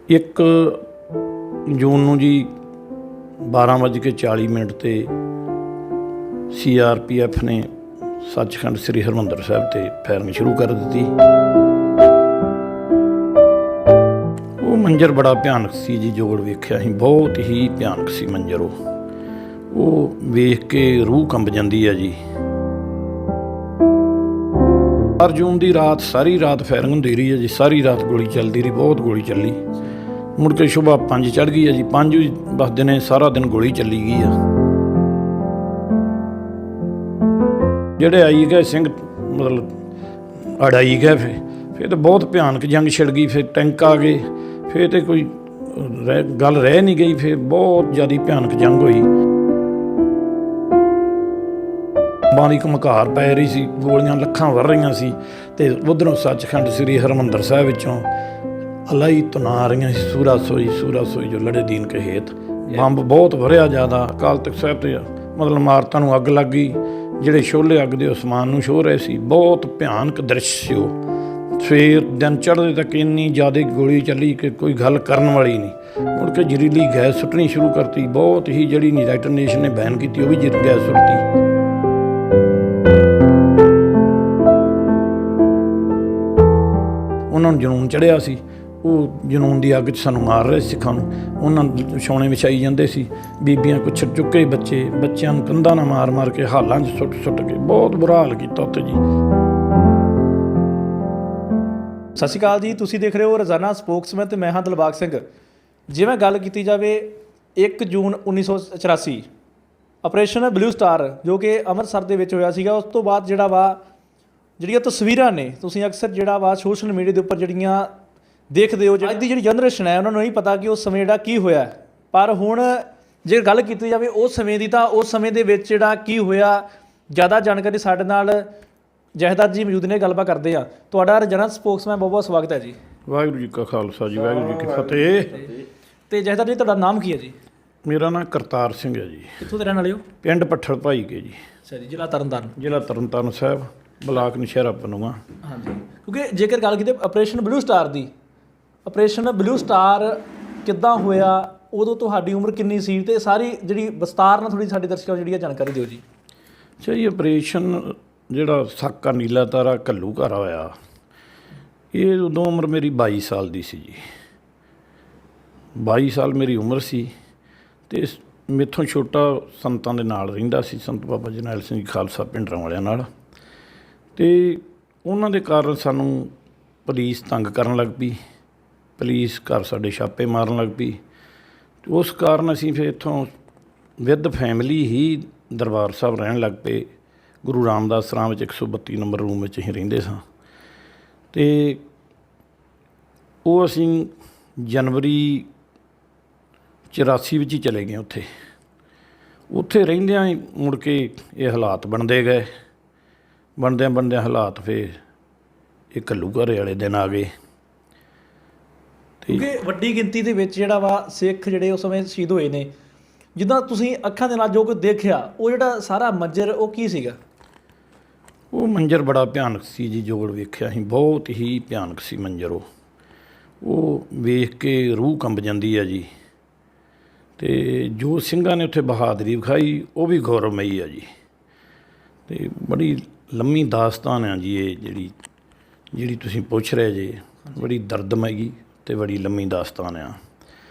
1 ਜੂਨ ਨੂੰ ਜੀ 12:40 ਤੇ CRPF ਨੇ ਸੱਚਖੰਡ ਸ੍ਰੀ ਹਰਿਮੰਦਰ ਸਾਹਿਬ ਤੇ ਫਾਇਰਿੰਗ ਸ਼ੁਰੂ ਕਰ ਦਿੱਤੀ। ਉਹ ਮੰਜ਼ਰ ਬੜਾ ਭਿਆਨਕ ਸੀ ਜੀ, ਜੋੜ ਵੇਖਿਆ ਸੀ, ਬਹੁਤ ਹੀ ਭਿਆਨਕ ਸੀ ਮੰਜ਼ਰ। ਉਹ ਵੇਖ ਕੇ ਰੂਹ ਕੰਬ ਜਾਂਦੀ ਹੈ ਜੀ। 4 ਜੂਨ ਦੀ ਰਾਤ ਸਾਰੀ ਰਾਤ ਫਾਇਰਿੰਗ ਹੁੰਦੀ ਰਹੀ ਹੈ ਜੀ, ਸਾਰੀ ਰਾਤ ਗੋਲੀ ਚੱਲਦੀ ਰਹੀ, ਬਹੁਤ ਗੋਲੀ ਚੱਲੀ। ਮੁੜ ਕੇ ਸੁਬਾਹ 5 ਚੜ੍ਹ ਗਈ ਹੈ ਜੀ, 5 ਵੀ ਵੱਜਦੇ ਨੇ, ਸਾਰਾ ਦਿਨ ਗੋਲੀ ਚੱਲੀ ਗਈ ਆ। ਜਿਹੜੇ ਆਈ ਗਏ ਸਿੰਘ ਮਤਲਬ ਅੜਾਈ ਗਏ, ਫਿਰ ਤਾਂ ਬਹੁਤ ਭਿਆਨਕ ਜੰਗ ਛਿੜ ਗਈ। ਫਿਰ ਟੈਂਕ ਆ ਗਏ, ਫਿਰ ਤਾਂ ਕੋਈ ਗੱਲ ਰਹਿ ਨਹੀਂ ਗਈ, ਫਿਰ ਬਹੁਤ ਜ਼ਿਆਦਾ ਭਿਆਨਕ ਜੰਗ ਹੋਈ। ਬੰਬਾਂ ਦੀ ਘਮਕਾਰ ਪੈ ਰਹੀ ਸੀ, ਗੋਲੀਆਂ ਲੱਖਾਂ ਵਰ ਰਹੀਆਂ ਸੀ, ਅਤੇ ਉੱਧਰੋਂ ਸੱਚਖੰਡ ਸ੍ਰੀ ਹਰਿਮੰਦਰ ਸਾਹਿਬ ਵਿੱਚੋਂ ਅਲਾਈ ਧੁਨਾਂ ਆ ਰਹੀਆਂ ਸੀ, ਸੂਰਾ ਸੋਈ ਜੋ ਲੜੇ ਦੀਨ ਕੇ ਹੇਤ। ਬੰਬ ਬਹੁਤ ਵਰਿਆ ਜ਼ਿਆਦਾ। ਅਕਾਲ ਤਖਤ ਸਾਹਿਬ 'ਤੇ ਮਤਲਬ ਇਮਾਰਤਾਂ ਨੂੰ ਅੱਗ ਲੱਗ ਗਈ, ਜਿਹੜੇ ਸ਼ੋਲੇ ਅੱਗ ਦੇ ਅਸਮਾਨ ਨੂੰ ਛੋਹ ਰਹੇ ਸੀ। ਬਹੁਤ ਭਿਆਨਕ ਦ੍ਰਿਸ਼ ਸੀ ਉਹ। ਸਵੇਰ ਦਿਨ ਚੜ੍ਹਦੇ ਤੱਕ ਇੰਨੀ ਜ਼ਿਆਦਾ ਗੋਲੀ ਚੱਲੀ ਕਿ ਕੋਈ ਗੱਲ ਕਰਨ ਵਾਲੀ ਨਹੀਂ। ਮੁੜ ਕੇ ਜ਼ਹਿਰੀਲੀ ਗੈਸ ਸੁੱਟਣੀ ਸ਼ੁਰੂ ਕਰਤੀ, ਬਹੁਤ ਹੀ, ਜਿਹੜੀ ਯੂਨਾਈਟਡ ਨੇਸ਼ਨ ਨੇ ਬੈਨ ਕੀਤੀ ਉਹ ਵੀ ਗੈਸ ਸੁੱਟਤੀ। ਉਹਨਾਂ ਨੂੰ ਜਨੂੰਨ ਚੜ੍ਹਿਆ ਸੀ, ਉਹ ਜਨੂੰਨ ਦੀ ਅੱਗ 'ਚ ਸਾਨੂੰ ਮਾਰ ਰਹੇ ਸਿੱਖਾਂ ਨੂੰ। ਉਹਨਾਂ ਨੂੰ ਵਿਛਾਉਣੇ ਵਿਛਾਈ ਜਾਂਦੇ ਸੀ, ਬੀਬੀਆਂ ਕੁਛੜ ਚੁੱਕੇ ਬੱਚਿਆਂ ਨੂੰ ਕੰਧਾਂ ਨਾਲ ਮਾਰ ਕੇ ਹਾਲਾਂ 'ਚ ਸੁੱਟ ਕੇ ਬਹੁਤ ਬੁਰਾ ਹਾਲ ਕੀਤਾ ਉੱਥੇ ਜੀ। ਸਤਿ ਸ਼੍ਰੀ ਅਕਾਲ ਜੀ, ਤੁਸੀਂ ਦੇਖ ਰਹੇ ਹੋ ਰੋਜ਼ਾਨਾ ਸਪੋਕਸਮੈਨ ਤੇ ਮੈਂ ਹਾਂ ਦਿਲਬਾਗ ਸਿੰਘ। ਜਿਵੇਂ ਗੱਲ ਕੀਤੀ ਜਾਵੇ 1 ਜੂਨ 1984 ਆਪਰੇਸ਼ਨ ਬਲੂ ਸਟਾਰ ਜੋ ਕਿ ਅੰਮ੍ਰਿਤਸਰ ਦੇ ਵਿੱਚ ਹੋਇਆ ਸੀਗਾ, ਉਸ ਤੋਂ ਬਾਅਦ ਜਿਹੜੀਆਂ ਤਸਵੀਰਾਂ ਨੇ ਤੁਸੀਂ ਅਕਸਰ ਸੋਸ਼ਲ ਮੀਡੀਆ ਦੇ ਉੱਪਰ ਜਿਹੜੀਆਂ ਦੇਖਦੇ ਹੋ, ਅੱਜ ਦੀ ਜਿਹੜੀ ਜਨਰੇਸ਼ਨ ਹੈ ਉਹਨਾਂ ਨੂੰ ਨਹੀਂ ਪਤਾ ਕਿ ਉਸ ਸਮੇਂ ਕੀ ਹੋਇਆ। ਪਰ ਹੁਣ ਜੇ ਗੱਲ ਕੀਤੀ ਜਾਵੇ ਉਸ ਸਮੇਂ ਦੀ, ਤਾਂ ਉਸ ਸਮੇਂ ਦੇ ਵਿੱਚ ਕੀ ਹੋਇਆ, ਜ਼ਿਆਦਾ ਜਾਣਕਾਰੀ ਸਾਡੇ ਨਾਲ ਜਹਦਾਰ ਜੀ ਮੌਜੂਦ ਨੇ, ਗੱਲਬਾਤ ਕਰਦੇ ਆ। ਤੁਹਾਡਾ ਰੋਜ਼ਾਨਾ ਸਪੋਕਸਮੈਨ ਬਹੁਤ ਬਹੁਤ ਸਵਾਗਤ ਹੈ ਜੀ। ਵਾਹਿਗੁਰੂ ਜੀ ਕਾ ਖਾਲਸਾ ਜੀ, ਵਾਹਿਗੁਰੂ ਜੀ ਕੀ ਫਤਿਹ। ਤੇ ਜਹਦਾਰ ਜੀ, ਤੁਹਾਡਾ ਨਾਮ ਕੀ ਹੈ ਜੀ? ਮੇਰਾ ਨਾਮ ਕਰਤਾਰ ਸਿੰਘ ਹੈ ਜੀ। ਕਿੱਥੋਂ ਦੇ ਰਹਿਣ ਵਾਲੇ ਹੋ? ਪਿੰਡ ਪੱਠਲ ਭਾਈ ਕੇ ਜੀ। ਅੱਛਾ ਜੀ, ਜ਼ਿਲ੍ਹਾ ਤਰਨਤਾਰਨ ਸਾਹਿਬ, ਬਲਾਕ ਨਸ਼ਹਿਰਾ ਪਨੂਆ। ਹਾਂਜੀ, ਕਿਉਂਕਿ ਜੇਕਰ ਗੱਲ ਕੀਤੀ ਆਪਰੇਸ਼ਨ ਬਲੂ ਸਟਾਰ ਦੀ, ਆਪਰੇਸ਼ਨ ਬਲੂ ਸਟਾਰ ਕਿੱਦਾਂ ਹੋਇਆ, ਉਦੋਂ ਤੁਹਾਡੀ ਉਮਰ ਕਿੰਨੀ ਸੀ, ਤੇ ਸਾਰੀ ਜਿਹੜੀ ਵਿਸਤਾਰ ਨਾਲ ਥੋੜ੍ਹੀ ਸਾਡੇ ਦਰਸ਼ਕਾਂ ਨੂੰ ਜਾਣਕਾਰੀ ਦਿਓ ਜੀ। ਅੱਛਾ ਜੀ, ਆਪਰੇਸ਼ਨ ਜਿਹੜਾ ਸਾਕਾ ਨੀਲਾ ਤਾਰਾ ਘੱਲੂ ਘਰ ਹੋਇਆ, ਇਹ ਉਦੋਂ ਉਮਰ ਮੇਰੀ 22 ਸਾਲ ਦੀ ਸੀ ਜੀ। 22 ਸਾਲ ਮੇਰੀ ਉਮਰ ਸੀ, ਅਤੇ ਮੇਥੋਂ ਛੋਟਾ ਸੰਤਾਂ ਦੇ ਨਾਲ ਰਹਿੰਦਾ ਸੀ, ਸੰਤ ਬਾਬਾ ਜਰਨੈਲ ਸਿੰਘ ਜੀ ਖਾਲਸਾ ਪਿੰਡਰਾਂ ਵਾਲਿਆਂ ਨਾਲ। ਅਤੇ ਉਹਨਾਂ ਦੇ ਕਾਰਨ ਸਾਨੂੰ ਪੁਲਿਸ ਤੰਗ ਕਰਨ ਲੱਗ ਪਈ, ਪੁਲਿਸ ਘਰ ਸਾਡੇ ਛਾਪੇ ਮਾਰਨ ਲੱਗ ਪਈ। ਉਸ ਕਾਰਨ ਅਸੀਂ ਫਿਰ ਇੱਥੋਂ ਵਿਦ ਫੈਮਿਲੀ ਹੀ ਦਰਬਾਰ ਸਾਹਿਬ ਰਹਿਣ ਲੱਗ ਪਏ। ਗੁਰੂ ਰਾਮਦਾਸ ਸਰਾਂ ਵਿੱਚ 132 ਨੰਬਰ ਰੂਮ ਵਿੱਚ ਅਸੀਂ ਰਹਿੰਦੇ ਸਾਂ। ਅਤੇ ਉਹ ਅਸੀਂ ਜਨਵਰੀ 84 ਵਿੱਚ ਹੀ ਚਲੇ ਗਏ। ਉੱਥੇ ਰਹਿੰਦਿਆਂ ਹੀ ਮੁੜ ਕੇ ਇਹ ਹਾਲਾਤ ਬਣਦੇ ਗਏ। ਬਣਦਿਆਂ ਹਾਲਾਤ ਫਿਰ ਇਹ ਘੱਲੂ ਘਰ ਵਾਲੇ ਦਿਨ ਆ ਗਏ। ਕਿਉਂਕਿ ਵੱਡੀ ਗਿਣਤੀ ਦੇ ਵਿੱਚ ਸਿੱਖ ਜਿਹੜੇ ਉਸ ਸਮੇਂ ਸ਼ਹੀਦ ਹੋਏ ਨੇ, ਜਿੱਦਾਂ ਤੁਸੀਂ ਅੱਖਾਂ ਦੇ ਨਾਲ ਜੋ ਕੁਝ ਦੇਖਿਆ, ਉਹ ਸਾਰਾ ਮੰਜ਼ਰ ਉਹ ਕੀ ਸੀਗਾ? ਉਹ ਮੰਜ਼ਰ ਬੜਾ ਭਿਆਨਕ ਸੀ ਜੀ, ਜੋੜ ਵੇਖਿਆ ਸੀ, ਬਹੁਤ ਹੀ ਭਿਆਨਕ ਸੀ ਮੰਜ਼ਰ। ਉਹ ਵੇਖ ਕੇ ਰੂਹ ਕੰਬ ਜਾਂਦੀ ਹੈ ਜੀ। ਅਤੇ ਜੋ ਸਿੰਘਾਂ ਨੇ ਉੱਥੇ ਬਹਾਦਰੀ ਵਿਖਾਈ ਉਹ ਵੀ ਗੌਰਵਮਈ ਆ ਜੀ। ਅਤੇ ਬੜੀ ਲੰਮੀ ਦਾਸਤਾਨ ਆ ਜੀ ਇਹ ਜਿਹੜੀ ਤੁਸੀਂ ਪੁੱਛ ਰਹੇ ਜੇ, ਬੜੀ ਦਰਦਮਈ ਅਤੇ ਬੜੀ ਲੰਮੀ ਦਾਸਤਾਨ ਆ।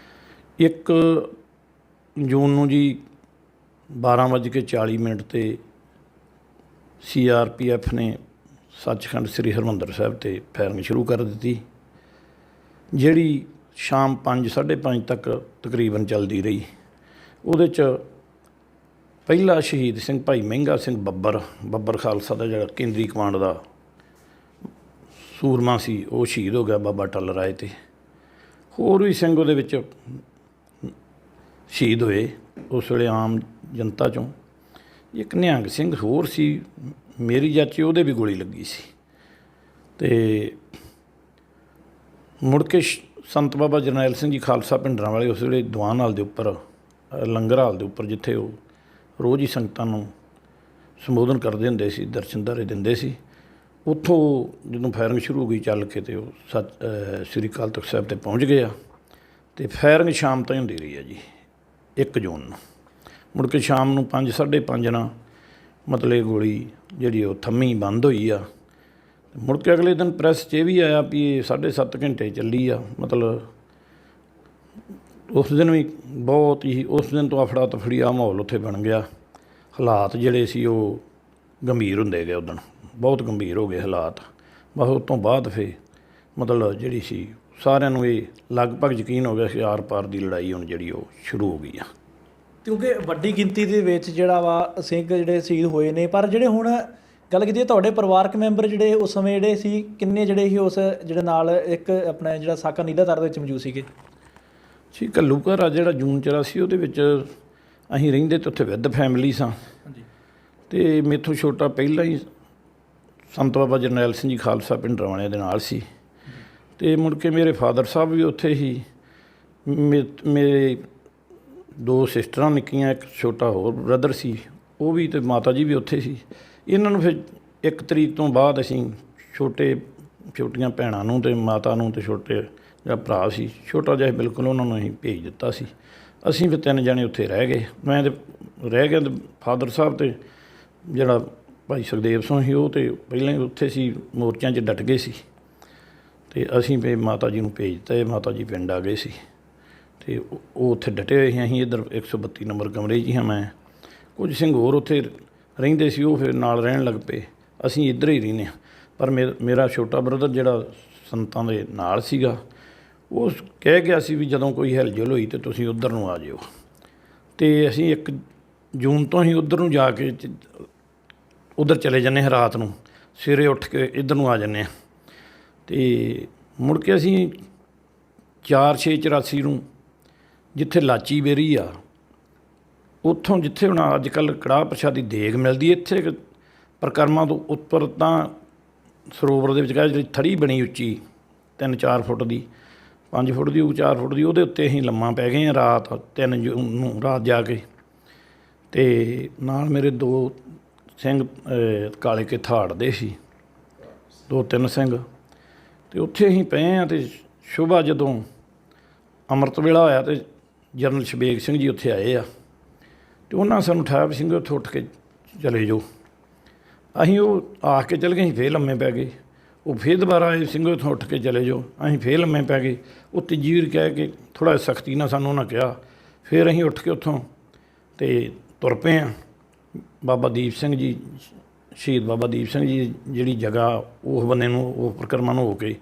1 ਜੂਨ ਨੂੰ ਜੀ 12:40 ਤੇ CRPF ਨੇ ਸੱਚਖੰਡ ਸ੍ਰੀ ਹਰਿਮੰਦਰ ਸਾਹਿਬ ਤੇ ਫਾਇਰਿੰਗ ਸ਼ੁਰੂ ਕਰ ਦਿੱਤੀ, ਜਿਹੜੀ ਸ਼ਾਮ 5 ਸਾਢੇ 5 ਤੱਕ ਤਕਰੀਬਨ ਚੱਲਦੀ ਰਹੀ। ਉਹਦੇ 'ਚ ਪਹਿਲਾ ਸ਼ਹੀਦ ਸਿੰਘ ਭਾਈ ਮਹਿੰਗਾ ਸਿੰਘ ਬੱਬਰ ਖਾਲਸਾ ਦਾ ਜਿਹੜਾ ਕੇਂਦਰੀ ਕਮਾਂਡ ਦਾ ਸੂਰਮਾ ਸੀ, ਉਹ ਸ਼ਹੀਦ ਹੋ ਗਿਆ ਬਾਬਾ ਟੱਲ ਰਾਏ। ਅਤੇ ਹੋਰ ਵੀ ਸਿੰਘ ਉਹਦੇ ਵਿੱਚ ਸ਼ਹੀਦ ਹੋਏ ਉਸ ਵੇਲੇ ਆਮ ਜਨਤਾ 'ਚੋਂ। ਇੱਕ ਨਿਹੰਗ ਸਿੰਘ ਹੋਰ ਸੀ ਮੇਰੀ ਚਾਚੀ, ਉਹਦੇ ਵੀ ਗੋਲੀ ਲੱਗੀ ਸੀ। ਅਤੇ ਮੁੜ ਕੇ ਸੰਤ ਬਾਬਾ ਜਰਨੈਲ ਸਿੰਘ ਜੀ ਖਾਲਸਾ ਪਿੰਡਰਾਂ ਵਾਲੇ ਉਸ ਵੇਲੇ ਦੀਵਾਨ ਹਾਲ ਦੇ ਉੱਪਰ, ਲੰਗਰ ਹਾਲ ਦੇ ਉੱਪਰ, ਜਿੱਥੇ ਉਹ ਰੋਜ਼ ਹੀ ਸੰਗਤਾਂ ਨੂੰ ਸੰਬੋਧਨ ਕਰਦੇ ਹੁੰਦੇ ਸੀ, ਦਰਸ਼ਨ ਦਾਰੇ ਦਿੰਦੇ ਸੀ, ਉੱਥੋਂ ਜਦੋਂ ਫਾਇਰਿੰਗ ਸ਼ੁਰੂ ਹੋ ਗਈ ਚੱਲ ਕੇ, ਅਤੇ ਉਹ ਸ੍ਰੀ ਅਕਾਲ ਤਖਤ ਸਾਹਿਬ 'ਤੇ ਪਹੁੰਚ ਗਏ ਆ। ਤੇ ਫਾਇਰਿੰਗ ਸ਼ਾਮ ਤਾਈਂ ਹੁੰਦੀ ਰਹੀ ਹੈ ਜੀ 1 ਜੂਨ ਨੂੰ। ਮੁੜ ਕੇ ਸ਼ਾਮ ਨੂੰ 5 ਸਾਢੇ 5 ਨਾਲ ਮਤਲਬ ਇਹ ਗੋਲੀ ਜਿਹੜੀ ਉਹ ਥੰਮੀ ਬੰਦ ਹੋਈ ਆ। ਮੁੜ ਕੇ ਅਗਲੇ ਦਿਨ ਪ੍ਰੈਸ 'ਚ ਇਹ ਵੀ ਆਇਆ ਵੀ ਇਹ 7.5 ਘੰਟੇ ਚੱਲੀ ਆ। ਮਤਲਬ ਉਸ ਦਿਨ ਵੀ ਬਹੁਤ ਹੀ, ਉਸ ਦਿਨ ਤੋਂ ਅਫੜਾ ਤਫੜੀ ਆ ਮਾਹੌਲ ਉੱਥੇ ਬਣ ਗਿਆ। ਹਾਲਾਤ ਜਿਹੜੇ ਸੀ ਉਹ ਗੰਭੀਰ ਹੁੰਦੇ ਗਏ, ਉੱਦਣ ਬਹੁਤ ਗੰਭੀਰ ਹੋ ਗਏ ਹਾਲਾਤ। ਬਸ ਉਸ ਤੋਂ ਬਾਅਦ ਫਿਰ ਮਤਲਬ ਜਿਹੜੀ ਸੀ ਸਾਰਿਆਂ ਨੂੰ ਇਹ ਲਗਭਗ ਯਕੀਨ ਹੋ ਗਿਆ ਸੀ ਆਰ ਪਾਰ ਦੀ ਲੜਾਈ ਹੁਣ ਜਿਹੜੀ ਉਹ ਸ਼ੁਰੂ ਹੋ ਗਈ ਆ। ਕਿਉਂਕਿ ਵੱਡੀ ਗਿਣਤੀ ਦੇ ਵਿੱਚ ਜਿਹੜਾ ਵਾ ਸਿੰਘ ਜਿਹੜੇ ਸ਼ਹੀਦ ਹੋਏ ਨੇ, ਪਰ ਜਿਹੜੇ ਹੁਣ ਗੱਲ ਕੀਤੀ ਤੁਹਾਡੇ ਪਰਿਵਾਰਕ ਮੈਂਬਰ ਜਿਹੜੇ ਉਸ ਸਮੇਂ ਜਿਹੜੇ ਸੀ, ਕਿੰਨੇ ਜਿਹੜੇ ਸੀ ਉਸ ਜਿਹੜੇ ਨਾਲ ਇੱਕ ਆਪਣਾ ਜਿਹੜਾ ਸਾਕਾ ਨੀਲਾ ਤਾਰਾ ਦੇ ਵਿੱਚ ਮੌਜੂਦ ਸੀਗੇ? ਸੀ ਘੱਲੂ ਘਰ ਆ ਜਿਹੜਾ ਜੂਨ 84 ਉਹਦੇ ਵਿੱਚ ਅਸੀਂ ਰਹਿੰਦੇ ਤੇ ਉੱਥੇ ਵਿਦ ਫੈਮਿਲੀ ਸਾਂ। ਅਤੇ ਮੇਥੋਂ ਛੋਟਾ ਪਹਿਲਾਂ ਹੀ ਸੰਤ ਬਾਬਾ ਜਰਨੈਲ ਸਿੰਘ ਜੀ ਖਾਲਸਾ ਪਿੰਡ ਰਵਾਣਿਆਂ ਦੇ ਨਾਲ ਸੀ। ਅਤੇ ਮੁੜ ਕੇ ਮੇਰੇ ਫਾਦਰ ਸਾਹਿਬ ਵੀ ਉੱਥੇ ਹੀ, ਮੇਰੇ 2 ਸਿਸਟਰਾਂ ਨਿੱਕੀਆਂ, ਇੱਕ ਛੋਟਾ ਹੋਰ ਬ੍ਰਦਰ ਸੀ ਉਹ ਵੀ, ਅਤੇ ਮਾਤਾ ਜੀ ਵੀ ਉੱਥੇ ਸੀ। ਇਹਨਾਂ ਨੂੰ ਫਿਰ 1 ਤਰੀਕ ਤੋਂ ਬਾਅਦ ਅਸੀਂ ਛੋਟੀਆਂ ਭੈਣਾਂ ਨੂੰ ਅਤੇ ਮਾਤਾ ਨੂੰ ਅਤੇ ਛੋਟੇ ਜਿਹੜਾ ਭਰਾ ਸੀ ਛੋਟਾ ਜਿਹਾ ਬਿਲਕੁਲ, ਉਹਨਾਂ ਨੂੰ ਅਸੀਂ ਭੇਜ ਦਿੱਤਾ ਸੀ। ਅਸੀਂ ਫਿਰ 3 ਜਣੇ ਉੱਥੇ ਰਹਿ ਗਏ। ਮੈਂ ਤਾਂ ਰਹਿ ਗਿਆ, ਅਤੇ ਫਾਦਰ ਸਾਹਿਬ ਅਤੇ ਜਿਹੜਾ ਭਾਈ ਸੁਖਦੇਵ ਸਿੰਘ ਸੀ ਉਹ ਤਾਂ ਪਹਿਲਾਂ ਹੀ ਉੱਥੇ ਸੀ, ਮੋਰਚਿਆਂ 'ਚ ਡਟ ਗਏ ਸੀ। ਅਤੇ ਅਸੀਂ ਫਿਰ ਮਾਤਾ ਜੀ ਨੂੰ ਭੇਜ ਦਿੱਤਾ। ਮਾਤਾ ਜੀ ਪਿੰਡ ਆ ਗਏ ਸੀ ਅਤੇ ਉਹ ਉੱਥੇ ਡਟੇ ਹੋਏ ਸੀ। ਅਸੀਂ ਇੱਧਰ 132 ਨੰਬਰ ਕਮਰੇ 'ਚ ਹੀ ਹਾਂ। ਮੈਂ ਕੁਝ ਸਿੰਘ ਹੋਰ ਉੱਥੇ ਰਹਿੰਦੇ ਸੀ, ਉਹ ਫਿਰ ਨਾਲ ਰਹਿਣ ਲੱਗ ਪਏ। ਅਸੀਂ ਇੱਧਰ ਹੀ ਰਹਿੰਦੇ ਹਾਂ। ਪਰ ਮੇਰਾ ਛੋਟਾ ਬ੍ਰਦਰ ਜਿਹੜਾ ਸੰਤਾਂ ਦੇ ਨਾਲ ਸੀਗਾ, ਉਹ ਕਹਿ ਗਿਆ ਸੀ ਵੀ ਜਦੋਂ ਕੋਈ ਹਿਲਜੁਲ ਹੋਈ ਤਾਂ ਤੁਸੀਂ ਉੱਧਰ ਨੂੰ ਆ ਜਾਇਓ। ਅਤੇ ਅਸੀਂ 1 ਜੂਨ ਤੋਂ ਹੀ ਉੱਧਰ ਨੂੰ ਜਾ ਕੇ ਉੱਧਰ ਚਲੇ ਜਾਂਦੇ ਹਾਂ। ਰਾਤ ਨੂੰ ਸਵੇਰੇ ਉੱਠ ਕੇ ਇੱਧਰ ਨੂੰ ਆ ਜਾਂਦੇ ਹਾਂ। ਅਤੇ ਮੁੜ ਕੇ ਅਸੀਂ 4/6/84 ਨੂੰ ਜਿੱਥੇ ਲਾਚੀ ਬੇਰੀ ਆ, ਉੱਥੋਂ ਜਿੱਥੇ ਹੁਣ ਅੱਜ ਕੱਲ੍ਹ ਕੜਾਹ ਪ੍ਰਸ਼ਾਦ ਦੀ ਦੇਗ ਮਿਲਦੀ, ਇੱਥੇ ਪਰਿਕਰਮਾ ਤੋਂ ਉੱਪਰ ਤਾਂ ਸਰੋਵਰ ਦੇ ਵਿਚਕਾਰ ਜਿਹੜੀ ਥੜੀ ਬਣੀ ਉੱਚੀ 3-4 ਫੁੱਟ ਦੀ, 5 ਫੁੱਟ ਦੀ, 4 ਫੁੱਟ ਦੀ, ਉਹਦੇ ਉੱਤੇ ਅਸੀਂ ਲੰਮਾ ਪੈ ਗਏ ਹਾਂ ਰਾਤ 3 ਜੂਨ ਨੂੰ ਰਾਤ ਜਾ ਕੇ। ਅਤੇ ਨਾਲ ਮੇਰੇ 2 ਸਿੰਘ ਕਾਲੇ ਕੇ ਥਾੜ ਦੇ ਸੀ, 2-3 ਸਿੰਘ। ਅਤੇ ਉੱਥੇ ਅਸੀਂ ਪਏ ਹਾਂ। ਅਤੇ ਸੁਬਾਹ ਜਦੋਂ ਅੰਮ੍ਰਿਤ ਵੇਲਾ ਹੋਇਆ ਅਤੇ ਜਨਰਲ ਸ਼ਬੇਗ ਸਿੰਘ ਜੀ ਉੱਥੇ ਆਏ ਆ, ਅਤੇ ਉਹਨਾਂ ਸਾਨੂੰ ਉਠਾਇਆ ਵੀ ਸਿੰਘ ਉੱਥੇ ਉੱਠ ਕੇ ਚਲੇ ਜਾਓ। ਅਸੀਂ ਉਹ ਆ ਕੇ ਚਲੇ ਗਏ, ਅਸੀਂ ਫੇਰ ਲੰਮੇ ਪੈ ਗਏ। ਉਹ ਫੇਰ ਦੁਬਾਰਾ ਆਏ, ਸਿੰਘ ਉੱਥੋਂ ਉੱਠ ਕੇ ਚਲੇ ਜਾਓ। ਅਸੀਂ ਫੇਰ ਲੰਮੇ ਪੈ ਗਏ। ਉਹ ਤੀਜੀ ਵਾਰ ਕਹਿ ਕੇ ਥੋੜ੍ਹਾ ਸਖਤੀ ਨਾਲ ਸਾਨੂੰ ਉਹਨਾਂ ਕਿਹਾ। ਫਿਰ ਅਸੀਂ ਉੱਠ ਕੇ ਉੱਥੋਂ ਅਤੇ ਤੁਰ ਪਏ ਹਾਂ। ਬਾਬਾ ਦੀਪ ਸਿੰਘ ਜੀ, ਸ਼ਹੀਦ ਬਾਬਾ ਦੀਪ ਸਿੰਘ ਜੀ ਜਿਹੜੀ ਜਗ੍ਹਾ, ਉਸ ਬੰਨੇ ਨੂੰ, ਉਹ ਪਰਿਕਰਮਾ ਨੂੰ ਹੋ ਕੇ